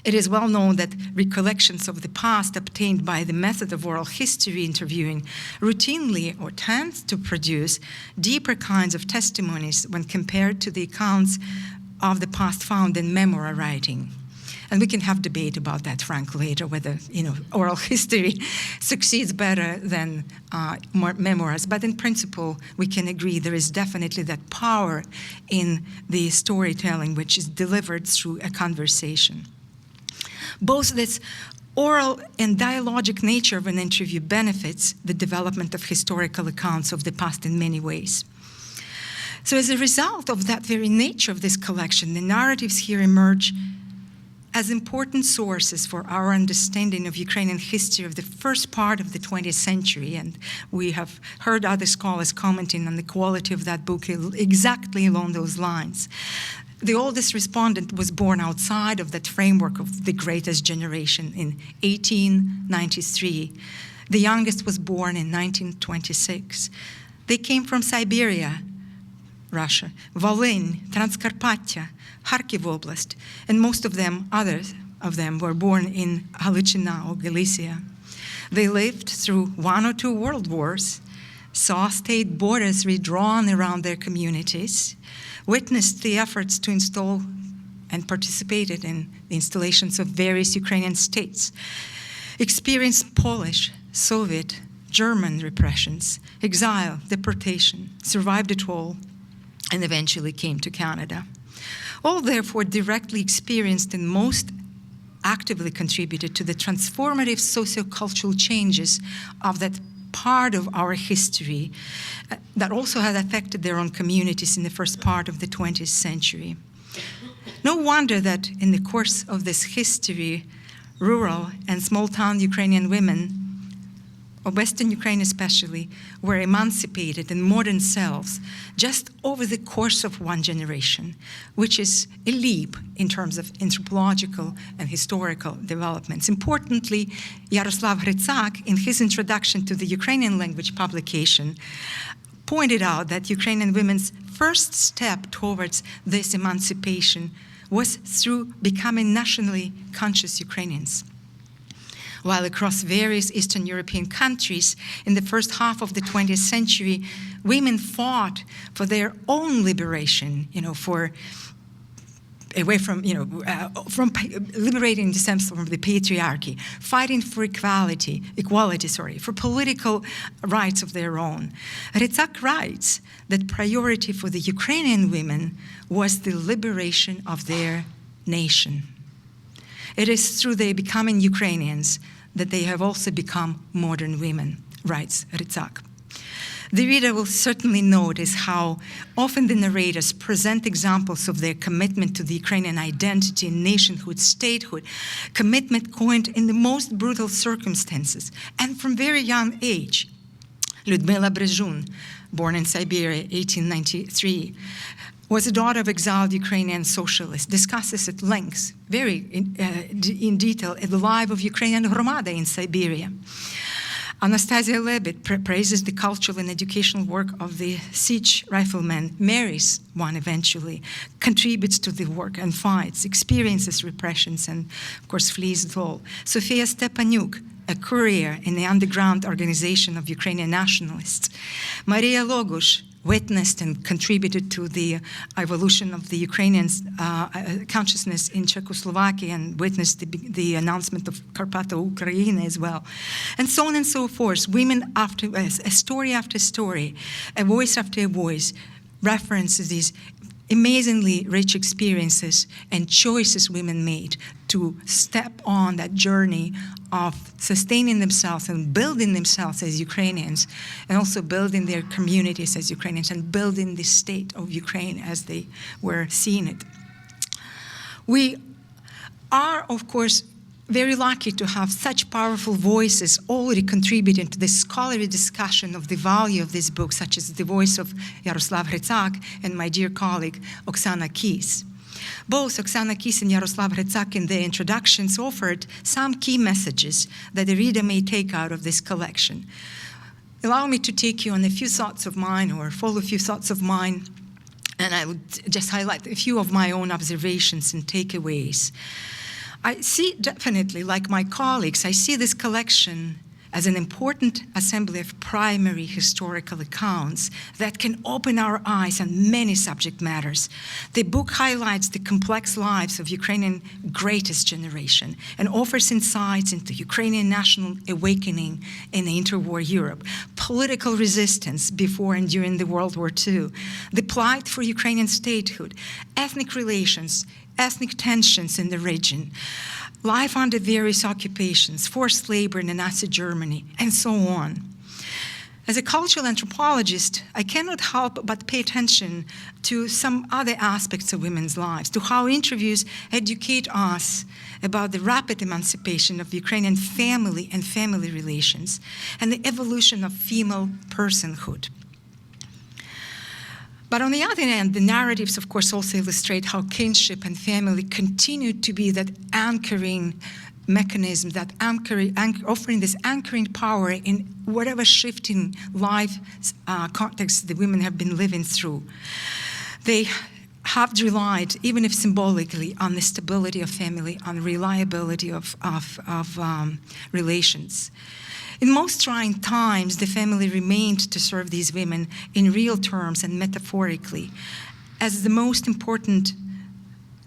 It is well known that recollections of the past obtained by the method of oral history interviewing routinely or tends to produce deeper kinds of testimonies when compared to the accounts of the past found in memoir writing. And we can have debate about that, frankly, later, whether oral history succeeds better than memoirs. But in principle, we can agree there is definitely that power in the storytelling which is delivered through a conversation. Both this oral and dialogic nature of an interview benefits the development of historical accounts of the past in many ways. So as a result of that very nature of this collection, the narratives here emerge as important sources for our understanding of Ukrainian history of the first part of the 20th century. And we have heard other scholars commenting on the quality of that book exactly along those lines. The oldest respondent was born outside of that framework of the greatest generation in 1893. The youngest was born in 1926. They came from Siberia, Russia, Volyn, Transcarpathia, Kharkiv Oblast, and most of them, others of them, were born in Halychina or Galicia. They lived through one or two world wars, saw state borders redrawn around their communities, witnessed the efforts to install and participated in the installations of various Ukrainian states, experienced Polish, Soviet, German repressions, exile, deportation, survived it all, and eventually came to Canada. All therefore directly experienced and most actively contributed to the transformative sociocultural changes of that part of our history that also had affected their own communities in the first part of the 20th century. No wonder that in the course of this history, rural and small-town Ukrainian women, of Western Ukraine especially, were emancipated in modern selves just over the course of one generation, which is a leap in terms of anthropological and historical developments. Importantly, Yaroslav Hrycak, in his introduction to the Ukrainian language publication, pointed out that Ukrainian women's first step towards this emancipation was through becoming nationally conscious Ukrainians. While across various Eastern European countries in the first half of the 20th century, women fought for their own liberation, from liberating themselves from the patriarchy, fighting for equality, for political rights of their own. Hrycak writes that priority for the Ukrainian women was the liberation of their nation. It is through their becoming Ukrainians that they have also become modern women, writes Hrycak. The reader will certainly notice how often the narrators present examples of their commitment to the Ukrainian identity, nationhood, statehood, commitment coined in the most brutal circumstances and from very young age. Lyudmila Brezhun, born in Siberia, 1893, was a daughter of exiled Ukrainian socialists, discusses at length, very in detail, the life of Ukrainian Hromada in Siberia. Anastasia Lebed praises the cultural and educational work of the Sich riflemen, marries one eventually, contributes to the work and fights, experiences repressions, and of course flees it all. Sofia Stepanyuk, a courier in the underground organization of Ukrainian nationalists. Maria Logush, witnessed and contributed to the evolution of the Ukrainian consciousness in Czechoslovakia and witnessed the announcement of Karpata Ukraina as well. And so on and so forth. Women after a story after story, a voice after a voice, references these amazingly rich experiences and choices women made to step on that journey of sustaining themselves and building themselves as Ukrainians, and also building their communities as Ukrainians, and building the state of Ukraine as they were seeing it. We are, of course, very lucky to have such powerful voices already contributing to the scholarly discussion of the value of this book, such as the voice of Yaroslav Hrycak and my dear colleague Oksana Kis. Both Oksana Kis and Yaroslav Hrycak in their introductions offered some key messages that the reader may take out of this collection. Allow me to take you on a few thoughts of mine, or follow a few thoughts of mine, and I would just highlight a few of my own observations and takeaways. I see definitely, like my colleagues, I see this collection as an important assembly of primary historical accounts that can open our eyes on many subject matters. The book highlights the complex lives of Ukrainian greatest generation and offers insights into Ukrainian national awakening in the interwar Europe, political resistance before and during the World War II, the plight for Ukrainian statehood, ethnic relations, ethnic tensions in the region, life under various occupations, forced labor in the Nazi Germany, and so on. As a cultural anthropologist, I cannot help but pay attention to some other aspects of women's lives, to how interviews educate us about the rapid emancipation of Ukrainian family and family relations, and the evolution of female personhood. But on the other hand, the narratives, of course, also illustrate how kinship and family continue to be that anchoring mechanism, that offering this anchoring power in whatever shifting life context the women have been living through. They have relied, even if symbolically, on the stability of family, on reliability of relations. In most trying times, the family remained to serve these women in real terms and metaphorically as the most important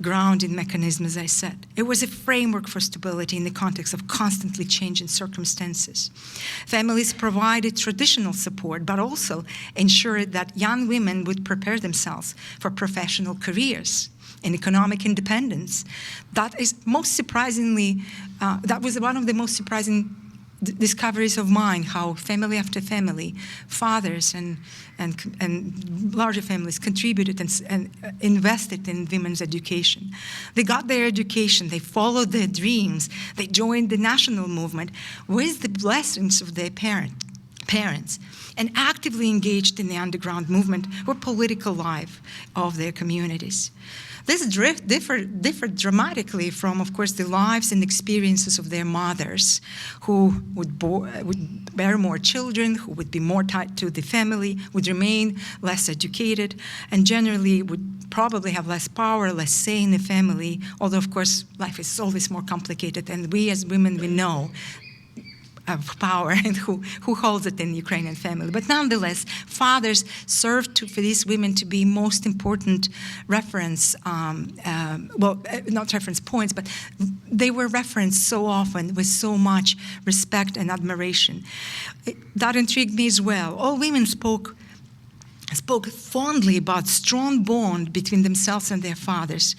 grounding mechanism, as I said. It was a framework for stability in the context of constantly changing circumstances. Families provided traditional support, but also ensured that young women would prepare themselves for professional careers and economic independence. That is most surprisingly, that was one of the most surprising discoveries of mine, how family after family, fathers and larger families contributed and invested in women's education. They got their education, they followed their dreams, they joined the national movement with the blessings of their parents, and actively engaged in the underground movement or political life of their communities. This differed dramatically from, of course, the lives and experiences of their mothers, who would bear more children, who would be more tied to the family, would remain less educated, and generally would probably have less power, less say in the family, although, of course, life is always more complicated, and we as women, we know of power and who holds it in the Ukrainian family. But nonetheless, fathers served for these women to be most important reference, not reference points, but they were referenced so often with so much respect and admiration. That intrigued me as well. All women spoke fondly about strong bond between themselves and their fathers,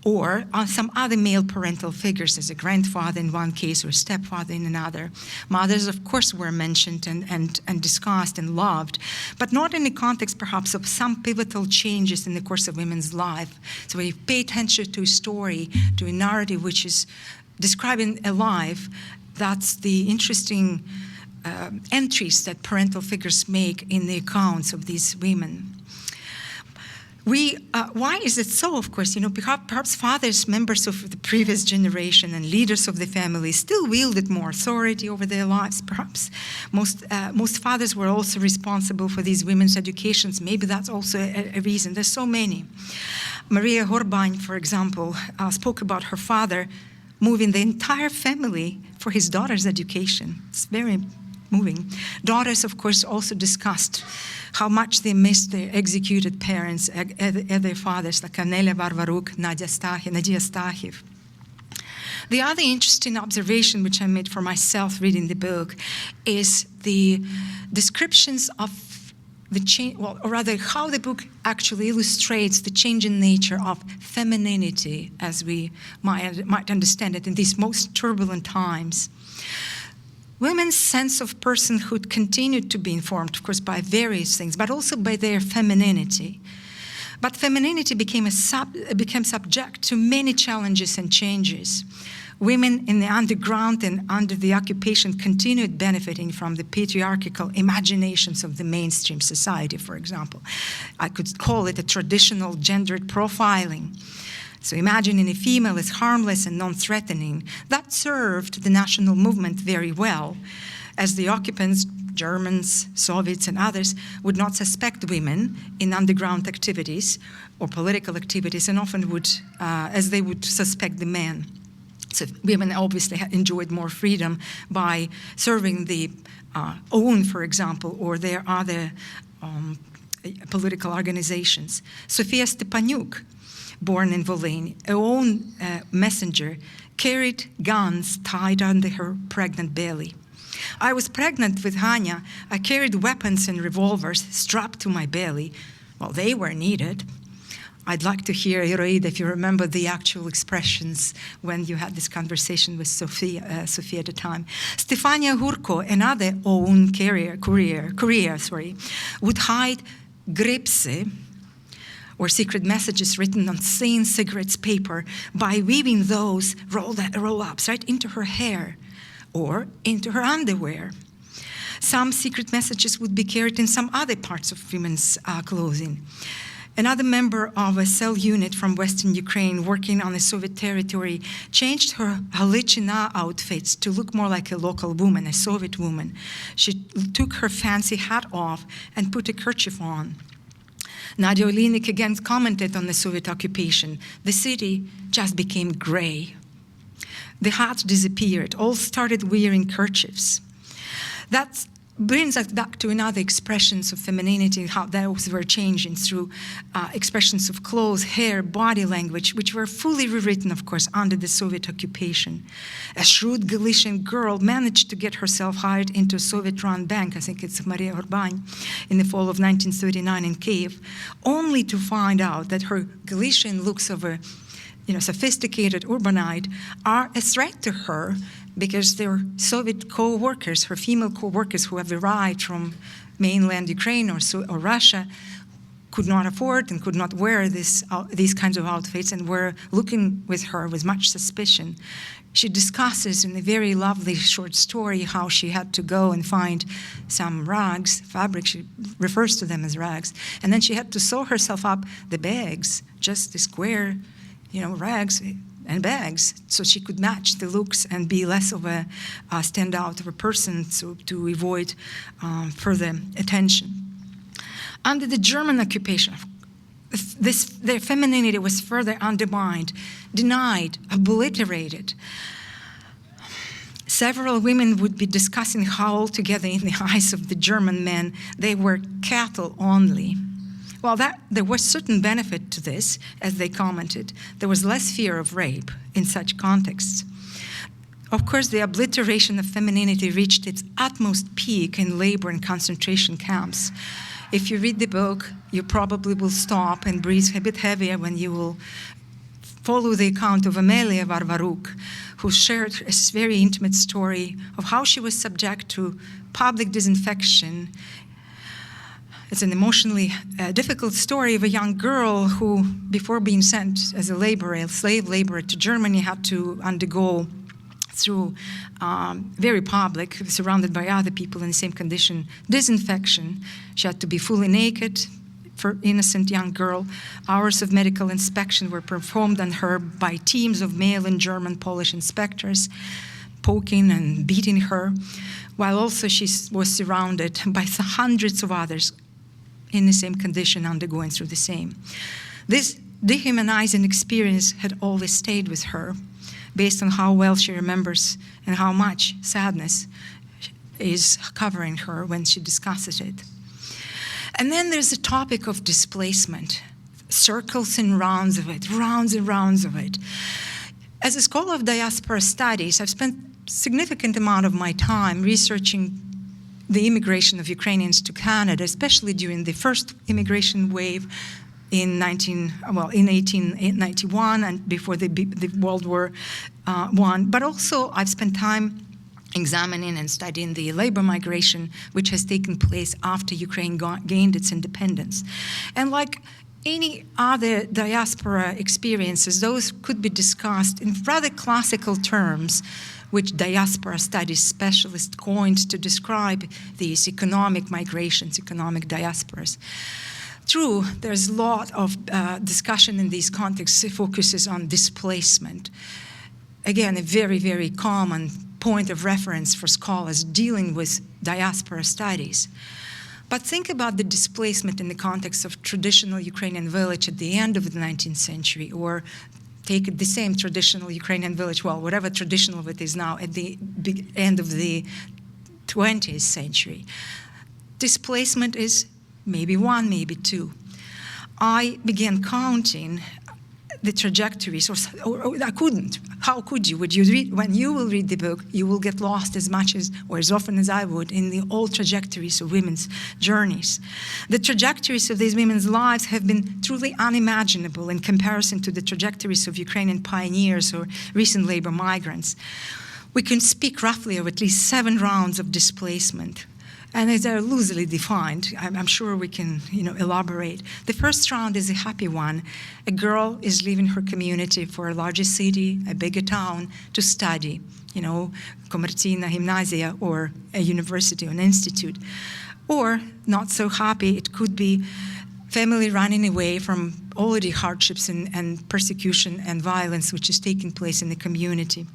or on some other male parental figures, as a grandfather in one case or a stepfather in another. Mothers, of course, were mentioned and discussed and loved, but not in the context, perhaps, of some pivotal changes in the course of women's life. So we pay attention to a story, to a narrative which is describing a life. That's the interesting entries that parental figures make in the accounts of these women. Why is it so? Of course, perhaps fathers, members of the previous generation and leaders of the family still wielded more authority over their lives, perhaps. Most fathers were also responsible for these women's educations. Maybe that's also a reason. There's so many. Maria Horbany, for example, spoke about her father moving the entire family for his daughter's education. It's very moving. Daughters, of course, also discussed how much they missed their executed parents and their fathers, like Anelia Varvaruk, Nadia Stahiv. The other interesting observation which I made for myself reading the book is the descriptions of the change, well, or rather how the book actually illustrates the changing nature of femininity as we might understand it in these most turbulent times. Women's sense of personhood continued to be informed, of course, by various things, but also by their femininity. But femininity became subject to many challenges and changes. Women in the underground and under the occupation continued benefiting from the patriarchal imaginations of the mainstream society, for example. I could call it a traditional gendered profiling. So imagining a female as harmless and non-threatening, that served the national movement very well, as the occupants, Germans, Soviets, and others, would not suspect women in underground activities or political activities, and often would, as they would suspect the men. So women obviously enjoyed more freedom by serving the OUN, for example, or their other political organizations. Sofia Stepanuk, born in Volhynia, a OUN messenger, carried guns tied under her pregnant belly. I was pregnant with Hanya. I carried weapons and revolvers strapped to my belly. Well, they were needed. I'd like to hear, Iroida, if you remember the actual expressions when you had this conversation with Sophia at the time. Stefania Hurko, another OUN courier, would hide gripsy, or secret messages written on thin cigarettes paper, by weaving those roll-ups right into her hair or into her underwear. Some secret messages would be carried in some other parts of women's clothing. Another member of a cell unit from Western Ukraine working on the Soviet territory changed her Halichina outfits to look more like a local woman, a Soviet woman. She took her fancy hat off and put a kerchief on. Nadia Olinik again commented on the Soviet occupation. The city just became gray. The hat disappeared. All started wearing kerchiefs. That brings us back to another expressions of femininity, how those were changing through expressions of clothes, hair, body language, which were fully rewritten, of course, under the Soviet occupation. A shrewd Galician girl managed to get herself hired into a Soviet-run bank, I think it's Maria Urbani, in the fall of 1939 in Kiev, only to find out that her Galician looks of a sophisticated urbanite are a threat to her, because their Soviet co-workers, her female co-workers who have arrived from mainland Ukraine or Russia, could not afford and could not wear these kinds of outfits and were looking with her with much suspicion. She discusses in a very lovely short story how she had to go and find some rags, fabric, she refers to them as rags, and then she had to sew herself up the bags, just the square, rags and bags, so she could match the looks and be less of a standout of a person, so to avoid further attention. Under the German occupation, their femininity was further undermined, denied, obliterated. Several women would be discussing how altogether in the eyes of the German men they were cattle only. Well, there was certain benefit to this, as they commented. There was less fear of rape in such contexts. Of course, the obliteration of femininity reached its utmost peak in labor and concentration camps. If you read the book, you probably will stop and breathe a bit heavier when you will follow the account of Amelia Varvaruk, who shared a very intimate story of how she was subject to public disinfection. It's an emotionally difficult story of a young girl who, before being sent as a slave laborer to Germany, had to undergo through very public, surrounded by other people in the same condition, disinfection. She had to be fully naked for innocent young girl. Hours of medical inspection were performed on her by teams of male and German Polish inspectors, poking and beating her, while also she was surrounded by hundreds of others in the same condition, undergoing through the same. This dehumanizing experience had always stayed with her, based on how well she remembers and how much sadness is covering her when she discusses it. And then there's the topic of displacement, circles and rounds of it, rounds and rounds of it. As a scholar of diaspora studies, I've spent a significant amount of my time researching the immigration of Ukrainians to Canada, especially during the first immigration wave in 1891 and before the World War I. But also I've spent time examining and studying the labor migration which has taken place after Ukraine gained its independence. And like any other diaspora experiences, those could be discussed in rather classical terms, which diaspora studies specialists coined to describe these economic migrations, economic diasporas. True, there's a lot of discussion in these contexts. It focuses on displacement. Again, a very, very common point of reference for scholars dealing with diaspora studies. But think about the displacement in the context of traditional Ukrainian village at the end of the 19th century, or take the same traditional Ukrainian village, well, whatever traditional of it is now, at the end of the 20th century. Displacement is maybe one, maybe two. I began counting the trajectories, or I couldn't. How could you? Would you read? When you will read the book, you will get lost as much as, or as often as I would, in the old trajectories of women's journeys. The trajectories of these women's lives have been truly unimaginable in comparison to the trajectories of Ukrainian pioneers or recent labor migrants. We can speak roughly of at least 7 rounds of displacement. And they're loosely defined. I'm sure we can, elaborate. The first round is a happy one. A girl is leaving her community for a larger city, a bigger town, to study, Komercyjna Gimnazia or a university or an institute. Or, not so happy, it could be family running away from already hardships and persecution and violence which is taking place in the community,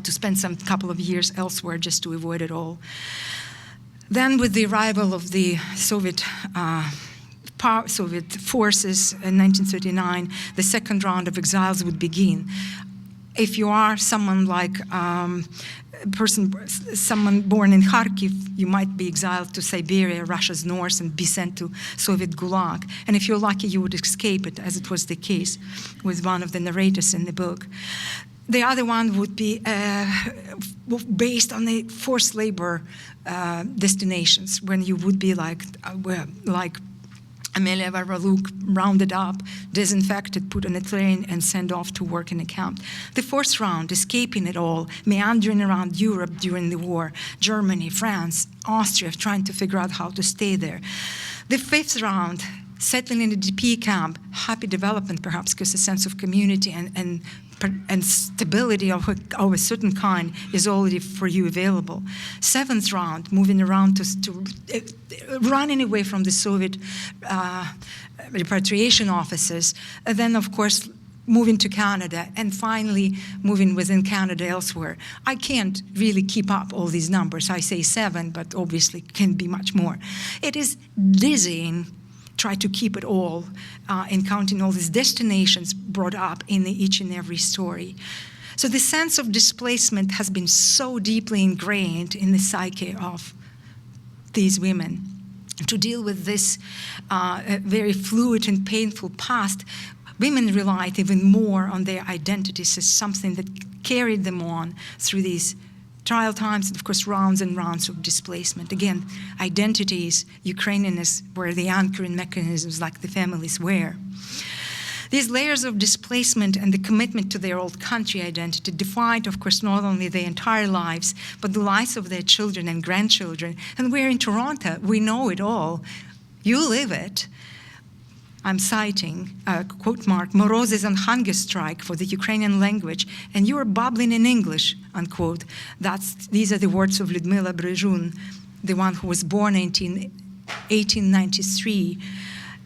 to spend some couple of years elsewhere just to avoid it all. Then, with the arrival of the Soviet forces in 1939, the second round of exiles would begin. If you are someone like someone born in Kharkiv, you might be exiled to Siberia, Russia's north, and be sent to Soviet Gulag. And if you're lucky, you would escape it, as it was the case with one of the narrators in the book. The other one would be based on the forced labor destinations, when you would be like Amelia Varvaluk, rounded up, disinfected, put on a train, and sent off to work in a camp. The fourth round, escaping it all, meandering around Europe during the war, Germany, France, Austria, trying to figure out how to stay there. The fifth round, settling in a DP camp, happy development perhaps, because a sense of community and stability of a certain kind is already for you available. Seventh round, moving around to running away from the Soviet repatriation offices, and then of course moving to Canada, and finally moving within Canada elsewhere. I can't really keep up all these numbers. I say 7, but obviously can be much more. It is dizzying. Try to keep it all in counting all these destinations brought up in each and every story. So the sense of displacement has been so deeply ingrained in the psyche of these women. To deal with this very fluid and painful past, women relied even more on their identities as something that carried them on through these trial times, and of course rounds and rounds of displacement. Again, identities, Ukrainianness, were the anchoring mechanisms like the families were. These layers of displacement and the commitment to their old country identity defined, of course, not only their entire lives, but the lives of their children and grandchildren. And we're in Toronto, we know it all. You live it. I'm citing, quote mark, Morozes on hunger strike for the Ukrainian language, and you are babbling in English, unquote. These are the words of Lyudmila Brezhun, the one who was born in 1893.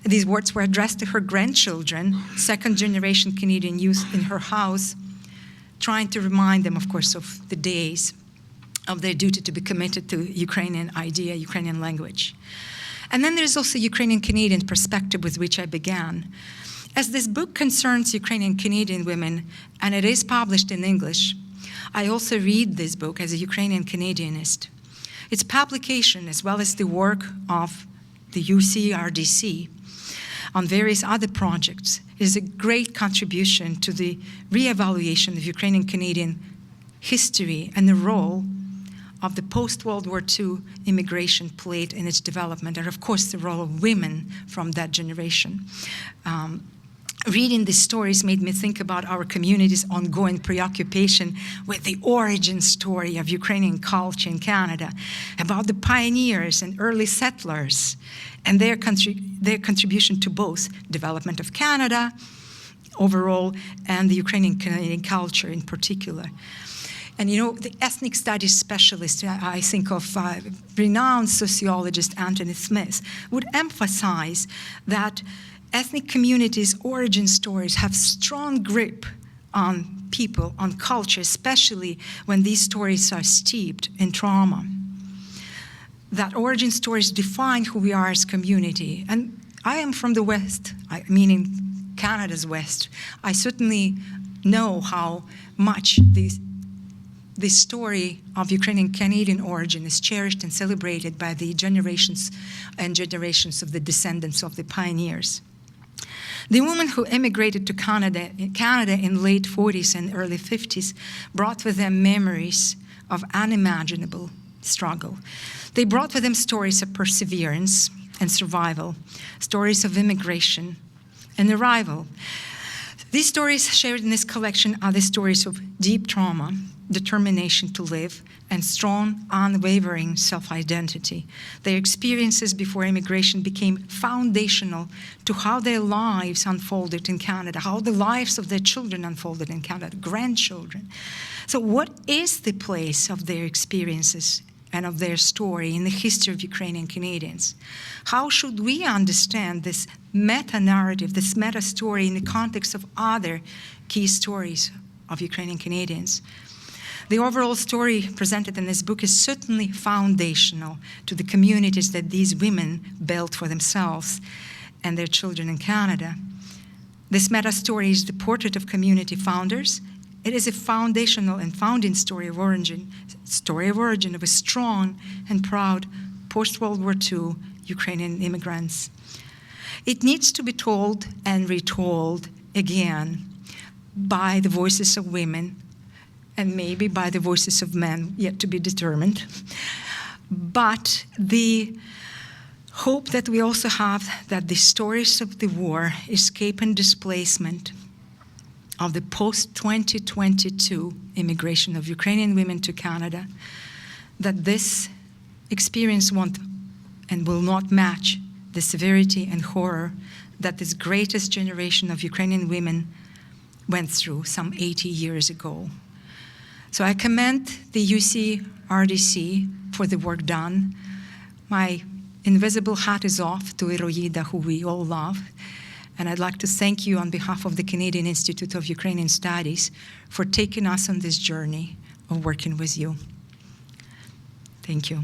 These words were addressed to her grandchildren, second-generation Canadian youth in her house, trying to remind them, of course, of the days of their duty to be committed to Ukrainian idea, Ukrainian language. And then there's also Ukrainian-Canadian perspective with which I began. As this book concerns Ukrainian-Canadian women, and it is published in English, I also read this book as a Ukrainian-Canadianist. Its publication, as well as the work of the UCRDC on various other projects, is a great contribution to the reevaluation of Ukrainian-Canadian history and the role of the post-World War II immigration played in its development, and of course the role of women from that generation. Reading these stories made me think about our community's ongoing preoccupation with the origin story of Ukrainian culture in Canada, about the pioneers and early settlers, and their contribution to both development of Canada overall and the Ukrainian-Canadian culture in particular. And you know, the ethnic studies specialist, I think of renowned sociologist Anthony Smith, would emphasize that ethnic communities' origin stories have strong grip on people, on culture, especially when these stories are steeped in trauma. That origin stories define who we are as community. And I am from the West, meaning Canada's West. I certainly know how much the story of Ukrainian-Canadian origin is cherished and celebrated by the generations and generations of the descendants of the pioneers. The women who emigrated to Canada in late 40s and early 50s brought with them memories of unimaginable struggle. They brought with them stories of perseverance and survival, stories of immigration and arrival. These stories shared in this collection are the stories of deep trauma, determination to live, and strong, unwavering self-identity. Their experiences before immigration became foundational to how their lives unfolded in Canada, how the lives of their children unfolded in Canada, grandchildren. So what is the place of their experiences and of their story in the history of Ukrainian Canadians? How should we understand this meta-narrative, this meta-story in the context of other key stories of Ukrainian Canadians? The overall story presented in this book is certainly foundational to the communities that these women built for themselves and their children in Canada. This meta-story is the portrait of community founders. It is a foundational and founding story of origin of a strong and proud post-World War II Ukrainian immigrants. It needs to be told and retold again by the voices of women, and maybe by the voices of men, yet to be determined. But the hope that we also have that the stories of the war, escape and displacement of the post-2022 immigration of Ukrainian women to Canada, that this experience won't and will not match the severity and horror that this greatest generation of Ukrainian women went through some 80 years ago. So I commend the UCRDC for the work done. My invisible hat is off to Iroida, who we all love. And I'd like to thank you on behalf of the Canadian Institute of Ukrainian Studies for taking us on this journey of working with you. Thank you.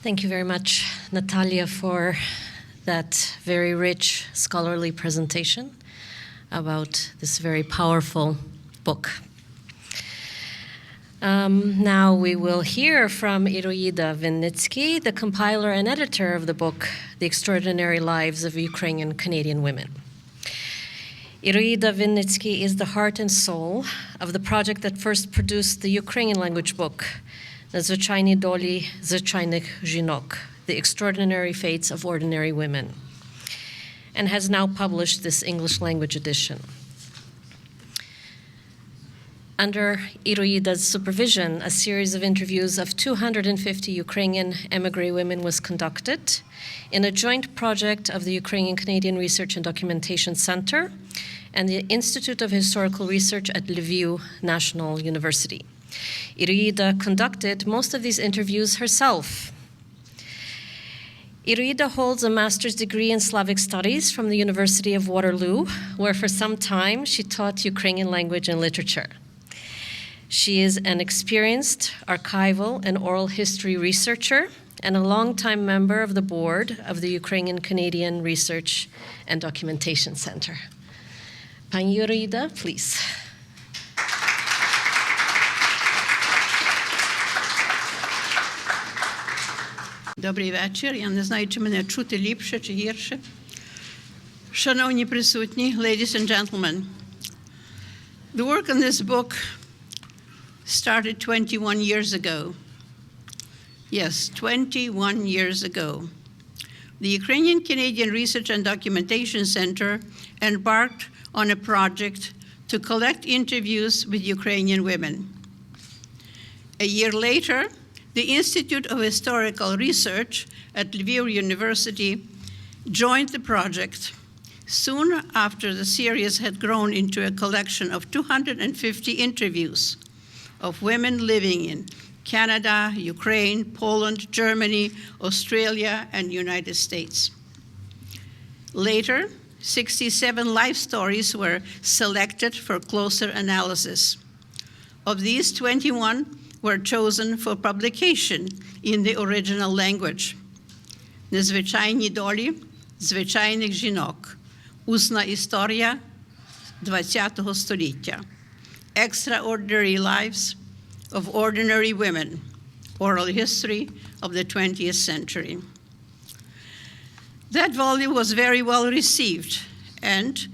Thank you very much, Natalia, for that very rich scholarly presentation about this very powerful book. Now we will hear from Iroida Wynnyckyj, the compiler and editor of the book, The Extraordinary Lives of Ukrainian Canadian Women. Iroida Wynnyckyj is the heart and soul of the project that first produced the Ukrainian language book, Надзвичайні долі звичайних жінок, The Extraordinary Fates of Ordinary Women, and has now published this English language edition. Under Iroida's supervision, a series of interviews of 250 Ukrainian emigre women was conducted in a joint project of the Ukrainian-Canadian Research and Documentation Center and the Institute of Historical Research at Lviv National University. Iroida conducted most of these interviews herself. Iroida holds a master's degree in Slavic studies from the University of Waterloo, where for some time she taught Ukrainian language and literature. She is an experienced archival and oral history researcher and a longtime member of the board of the Ukrainian-Canadian Research and Documentation Center. Pani Iroida, please. Добрий вечір. Я не знаю, чи мене чути ліпше чи гірше. Шановні присутні, ladies and gentlemen, the work on this book started 21 years ago. Yes, 21 years ago. The Ukrainian-Canadian Research and Documentation Center embarked on a project to collect interviews with Ukrainian women. A year later, the Institute of Historical Research at Lviv University joined the project. Soon after, the series had grown into a collection of 250 interviews of women living in Canada, Ukraine, Poland, Germany, Australia, and United States. Later, 67 life stories were selected for closer analysis. Of these, 21 were chosen for publication in the original language. Незвичайні долі звичайних жінок. Усна історія ХХ століття. Extraordinary Lives of Ordinary Women. Oral History of the 20th Century. That volume was very well received, and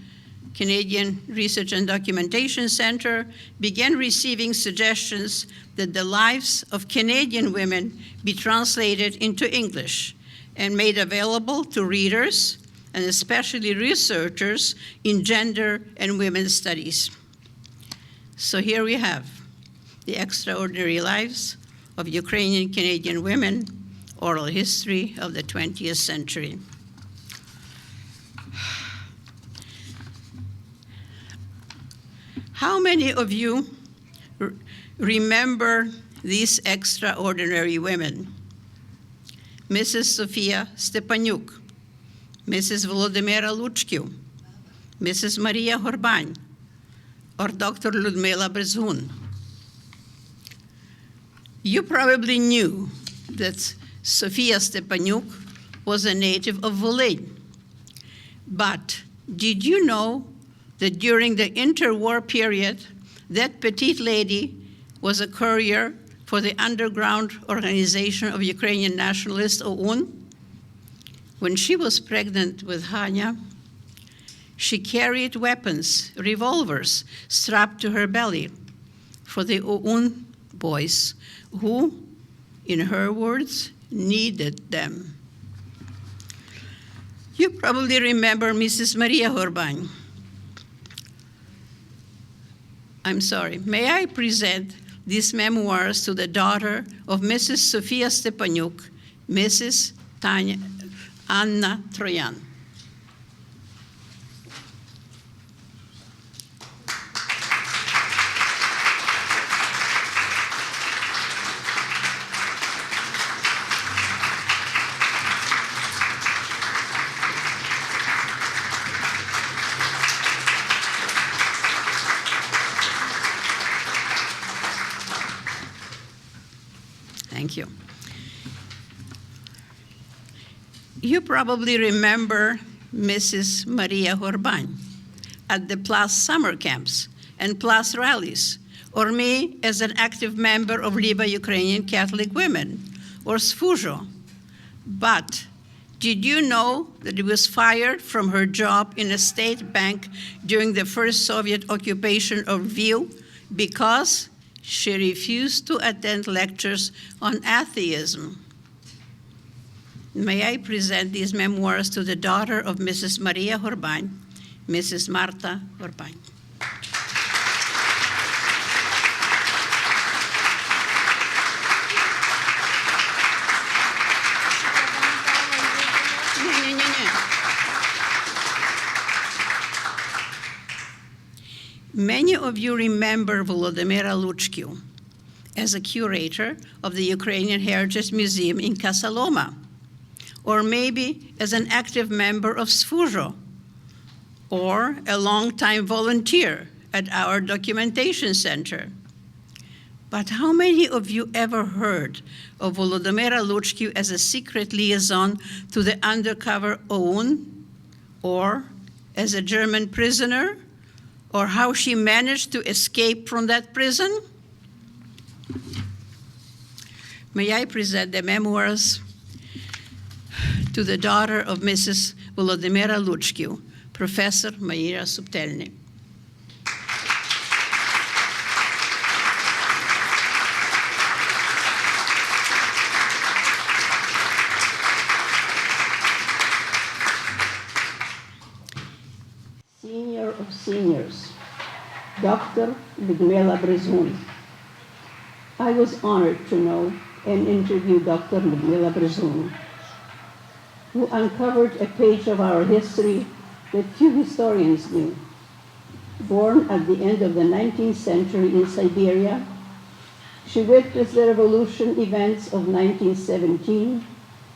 Canadian Research and Documentation Center began receiving suggestions that the lives of Canadian women be translated into English and made available to readers and especially researchers in gender and women's studies. So here we have the extraordinary lives of Ukrainian Canadian women, oral history of the 20th century. How many of you remember these extraordinary women? Mrs. Sofia Stepaniuk, Mrs. Volodymyra Luchkiw, Mrs. Maria Horbань, or Dr. Ludmila Brezhun. You probably knew that Sofia Stepaniuk was a native of Volyn. But did you know that during the interwar period, that petite lady was a courier for the underground organization of Ukrainian nationalists, OUN? When she was pregnant with Hanya, she carried weapons, revolvers, strapped to her belly for the OUN boys who, in her words, needed them. You probably remember Mrs. Maria Horbань. I'm sorry, may I present these memoirs to the daughter of Mrs. Sofia Stepaniuk, Mrs. Anna Trojan. Thank you. You probably remember Mrs. Maria Horbань at the PLAS summer camps and PLAS rallies, or me as an active member of Liba Ukrainian Catholic Women, or SFUZHO. But did you know that it was fired from her job in a state bank during the first Soviet occupation of Lviv because she refused to attend lectures on atheism? May I present these memoirs to the daughter of Mrs. Maria Horbань, Mrs. Marta Horbань. Many of you remember Volodymyra Luchkiw as a curator of the Ukrainian Heritage Museum in Kasaloma, or maybe as an active member of SFUZHO, or a longtime volunteer at our documentation center. But how many of you ever heard of Volodymyra Luchky as a secret liaison to the undercover OUN, or as a German prisoner, or how she managed to escape from that prison? May I present the memoirs to the daughter of Mrs. Volodymyra Luchky, Professor Maira Subtelny. Senior of seniors, Dr. Lyudmila Brezun. I was honored to know and interview Dr. Lyudmila Brezun, who uncovered a page of our history that few historians knew. Born at the end of the 19th century in Siberia, she witnessed the revolution events of 1917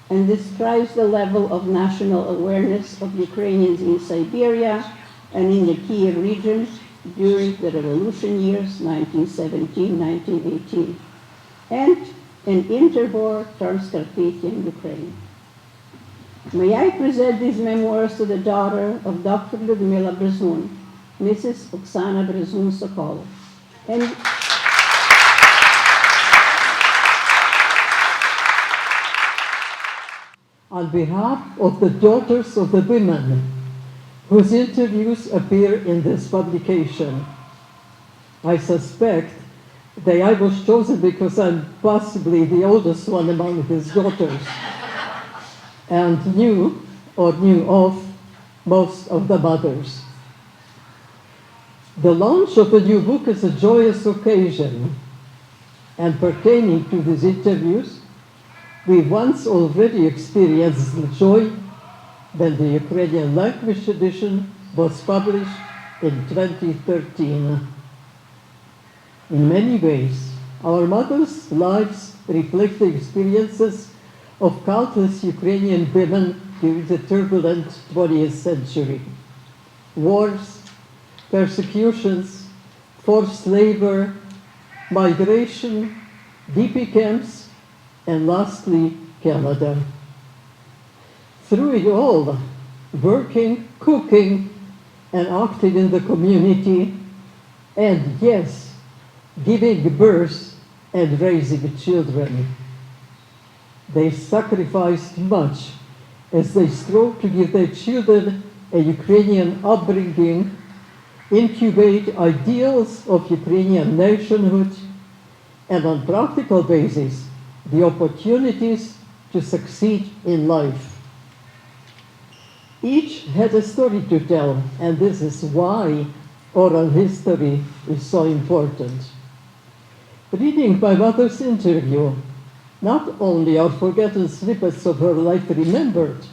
and describes the level of national awareness of Ukrainians in Siberia and in the Kiev region during the revolution years 1917-1918, and in interwar Transcarpathian Ukraine. May I present these memoirs to the daughter of Dr. Lyudmila Brezun, Mrs. Oksana Brezun-Sokolov. And on behalf of the daughters of the women whose interviews appear in this publication, I suspect that I was chosen because I'm possibly the oldest one among his daughters, and knew of most of the mothers. The launch of a new book is a joyous occasion, and pertaining to these interviews, we once already experienced the joy when the Ukrainian language edition was published in 2013. In many ways, our mothers' lives reflect the experiences of countless Ukrainian women during the turbulent 20th century. Wars, persecutions, forced labor, migration, DP camps, and lastly, Canada. Through it all, working, cooking, and acting in the community, and yes, giving birth and raising children. They sacrificed much as they strove to give their children a Ukrainian upbringing, incubate ideals of Ukrainian nationhood, and on practical basis, the opportunities to succeed in life. Each had a story to tell, and this is why oral history is so important. Reading my mother's interview, not only are forgotten snippets of her life remembered,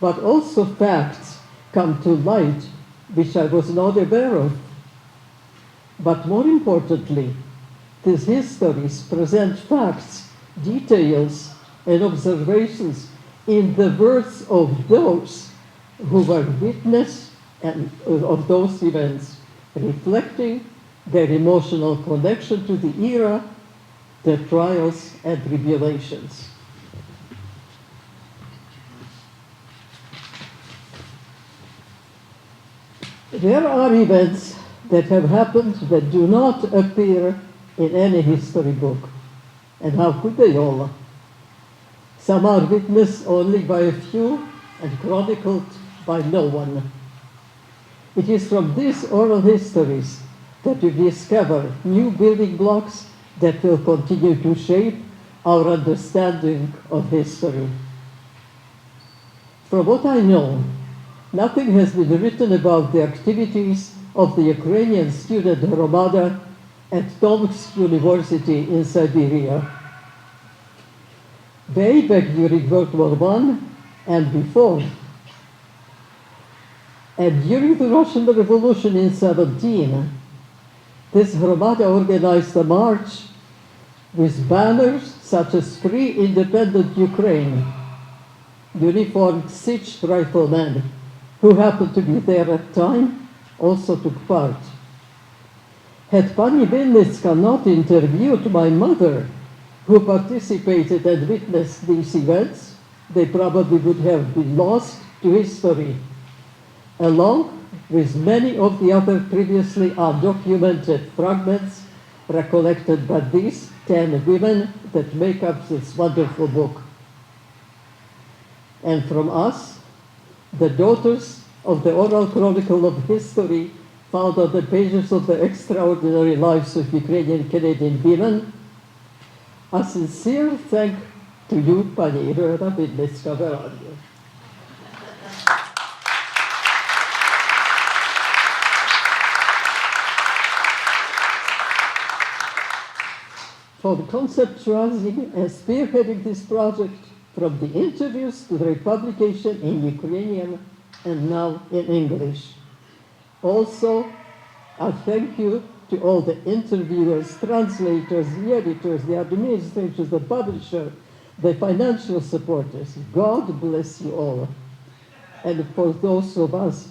but also facts come to light which I was not aware of. But more importantly, these histories present facts, details, and observations in the words of those who were witness of those events, reflecting their emotional connection to the era, the trials and tribulations. There are events that have happened that do not appear in any history book. And how could they all? Some are witnessed only by a few and chronicled by no one. It is from these oral histories that we discover new building blocks that will continue to shape our understanding of history. From what I know, nothing has been written about the activities of the Ukrainian student Hromada at Tomsk University in Siberia. Way back during World War I and before, and during the Russian Revolution in 17, this Hromada organized a march with banners such as Free Independent Ukraine. Uniformed Sich riflemen who happened to be there at the time also took part. Had Pani Wynnyckyj not interviewed my mother, who participated and witnessed these events, they probably would have been lost to history, along with many of the other previously undocumented fragments recollected by these 10 women that make up this wonderful book. And from us, the daughters of the oral chronicle of history found on the pages of the extraordinary lives of Ukrainian-Canadian women, a sincere thank to you, Pani Iroida Wynnyckyj. For conceptualizing and spearheading this project, from the interviews to the publication in Ukrainian and now in English. Also, I thank you to all the interviewers, translators, the editors, the administrators, the publisher, the financial supporters. God bless you all. And for those of us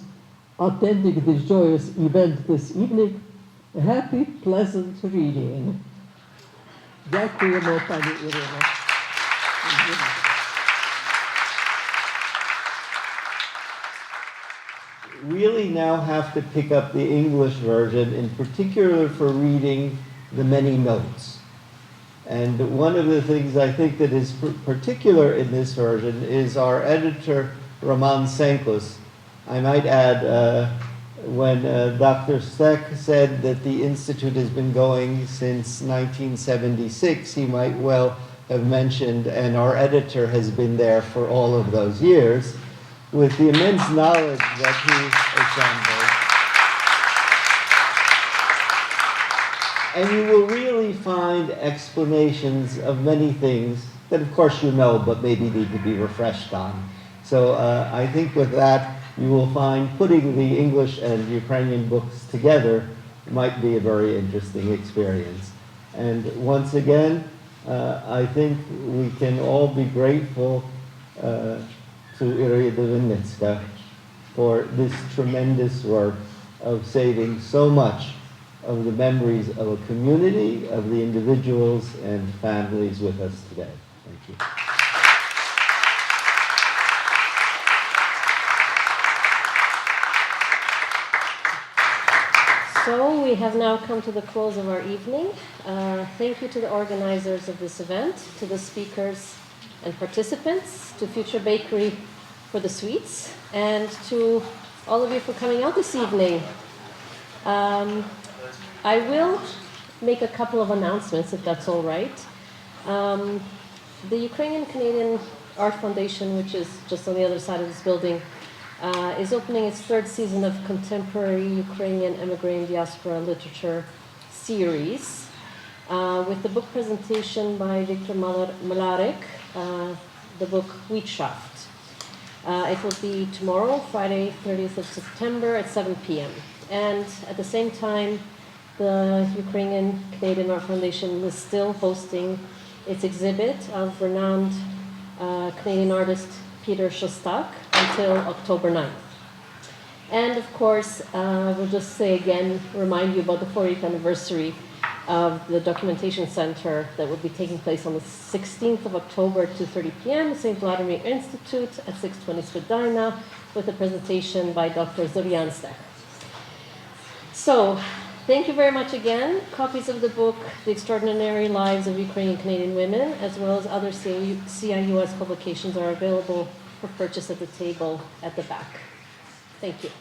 attending this joyous event this evening, happy, pleasant reading. Дякуємо, Pani Iryno. Really now have to pick up the English version, in particular for reading the many notes. And one of the things I think that is particular in this version is our editor, Roman Senkus. I might add, when Dr. Stek said that the Institute has been going since 1976, he might well have mentioned, and our editor has been there for all of those years, with the immense knowledge that he assembled. And you will really find explanations of many things that of course you know, but maybe need to be refreshed on. So I think with that, you will find putting the English and Ukrainian books together might be a very interesting experience. And once again, I think we can all be grateful to Iroida Wynnyckyj for this tremendous work of saving so much of the memories of a community, of the individuals and families with us today. Thank you. So we have now come to the close of our evening. Thank you to the organizers of this event, to the speakers and participants, to Future Bakery for the sweets, and to all of you for coming out this evening. I will make a couple of announcements, if that's all right. The Ukrainian-Canadian Art Foundation, which is just on the other side of this building, is opening its third season of contemporary Ukrainian immigrant diaspora literature series with the book presentation by Victor Malarek, the book Wheatshaft. It will be tomorrow, Friday, 30th of September at 7 p.m. And at the same time, the Ukrainian-Canadian Art Foundation is still hosting its exhibit of renowned Canadian artist Peter Shostak until October 9th. And of course, we'll just say again, remind you about the 40th anniversary of the Documentation Center that will be taking place on the 16th of October at 2:30 p.m. at St. Vladimir Institute at 620 Svidina with a presentation by Dr. Zorianstek. So, thank you very much again. Copies of the book, The Extraordinary Lives of Ukrainian-Canadian Women, as well as other CIUS publications are available for purchase at the table at the back. Thank you.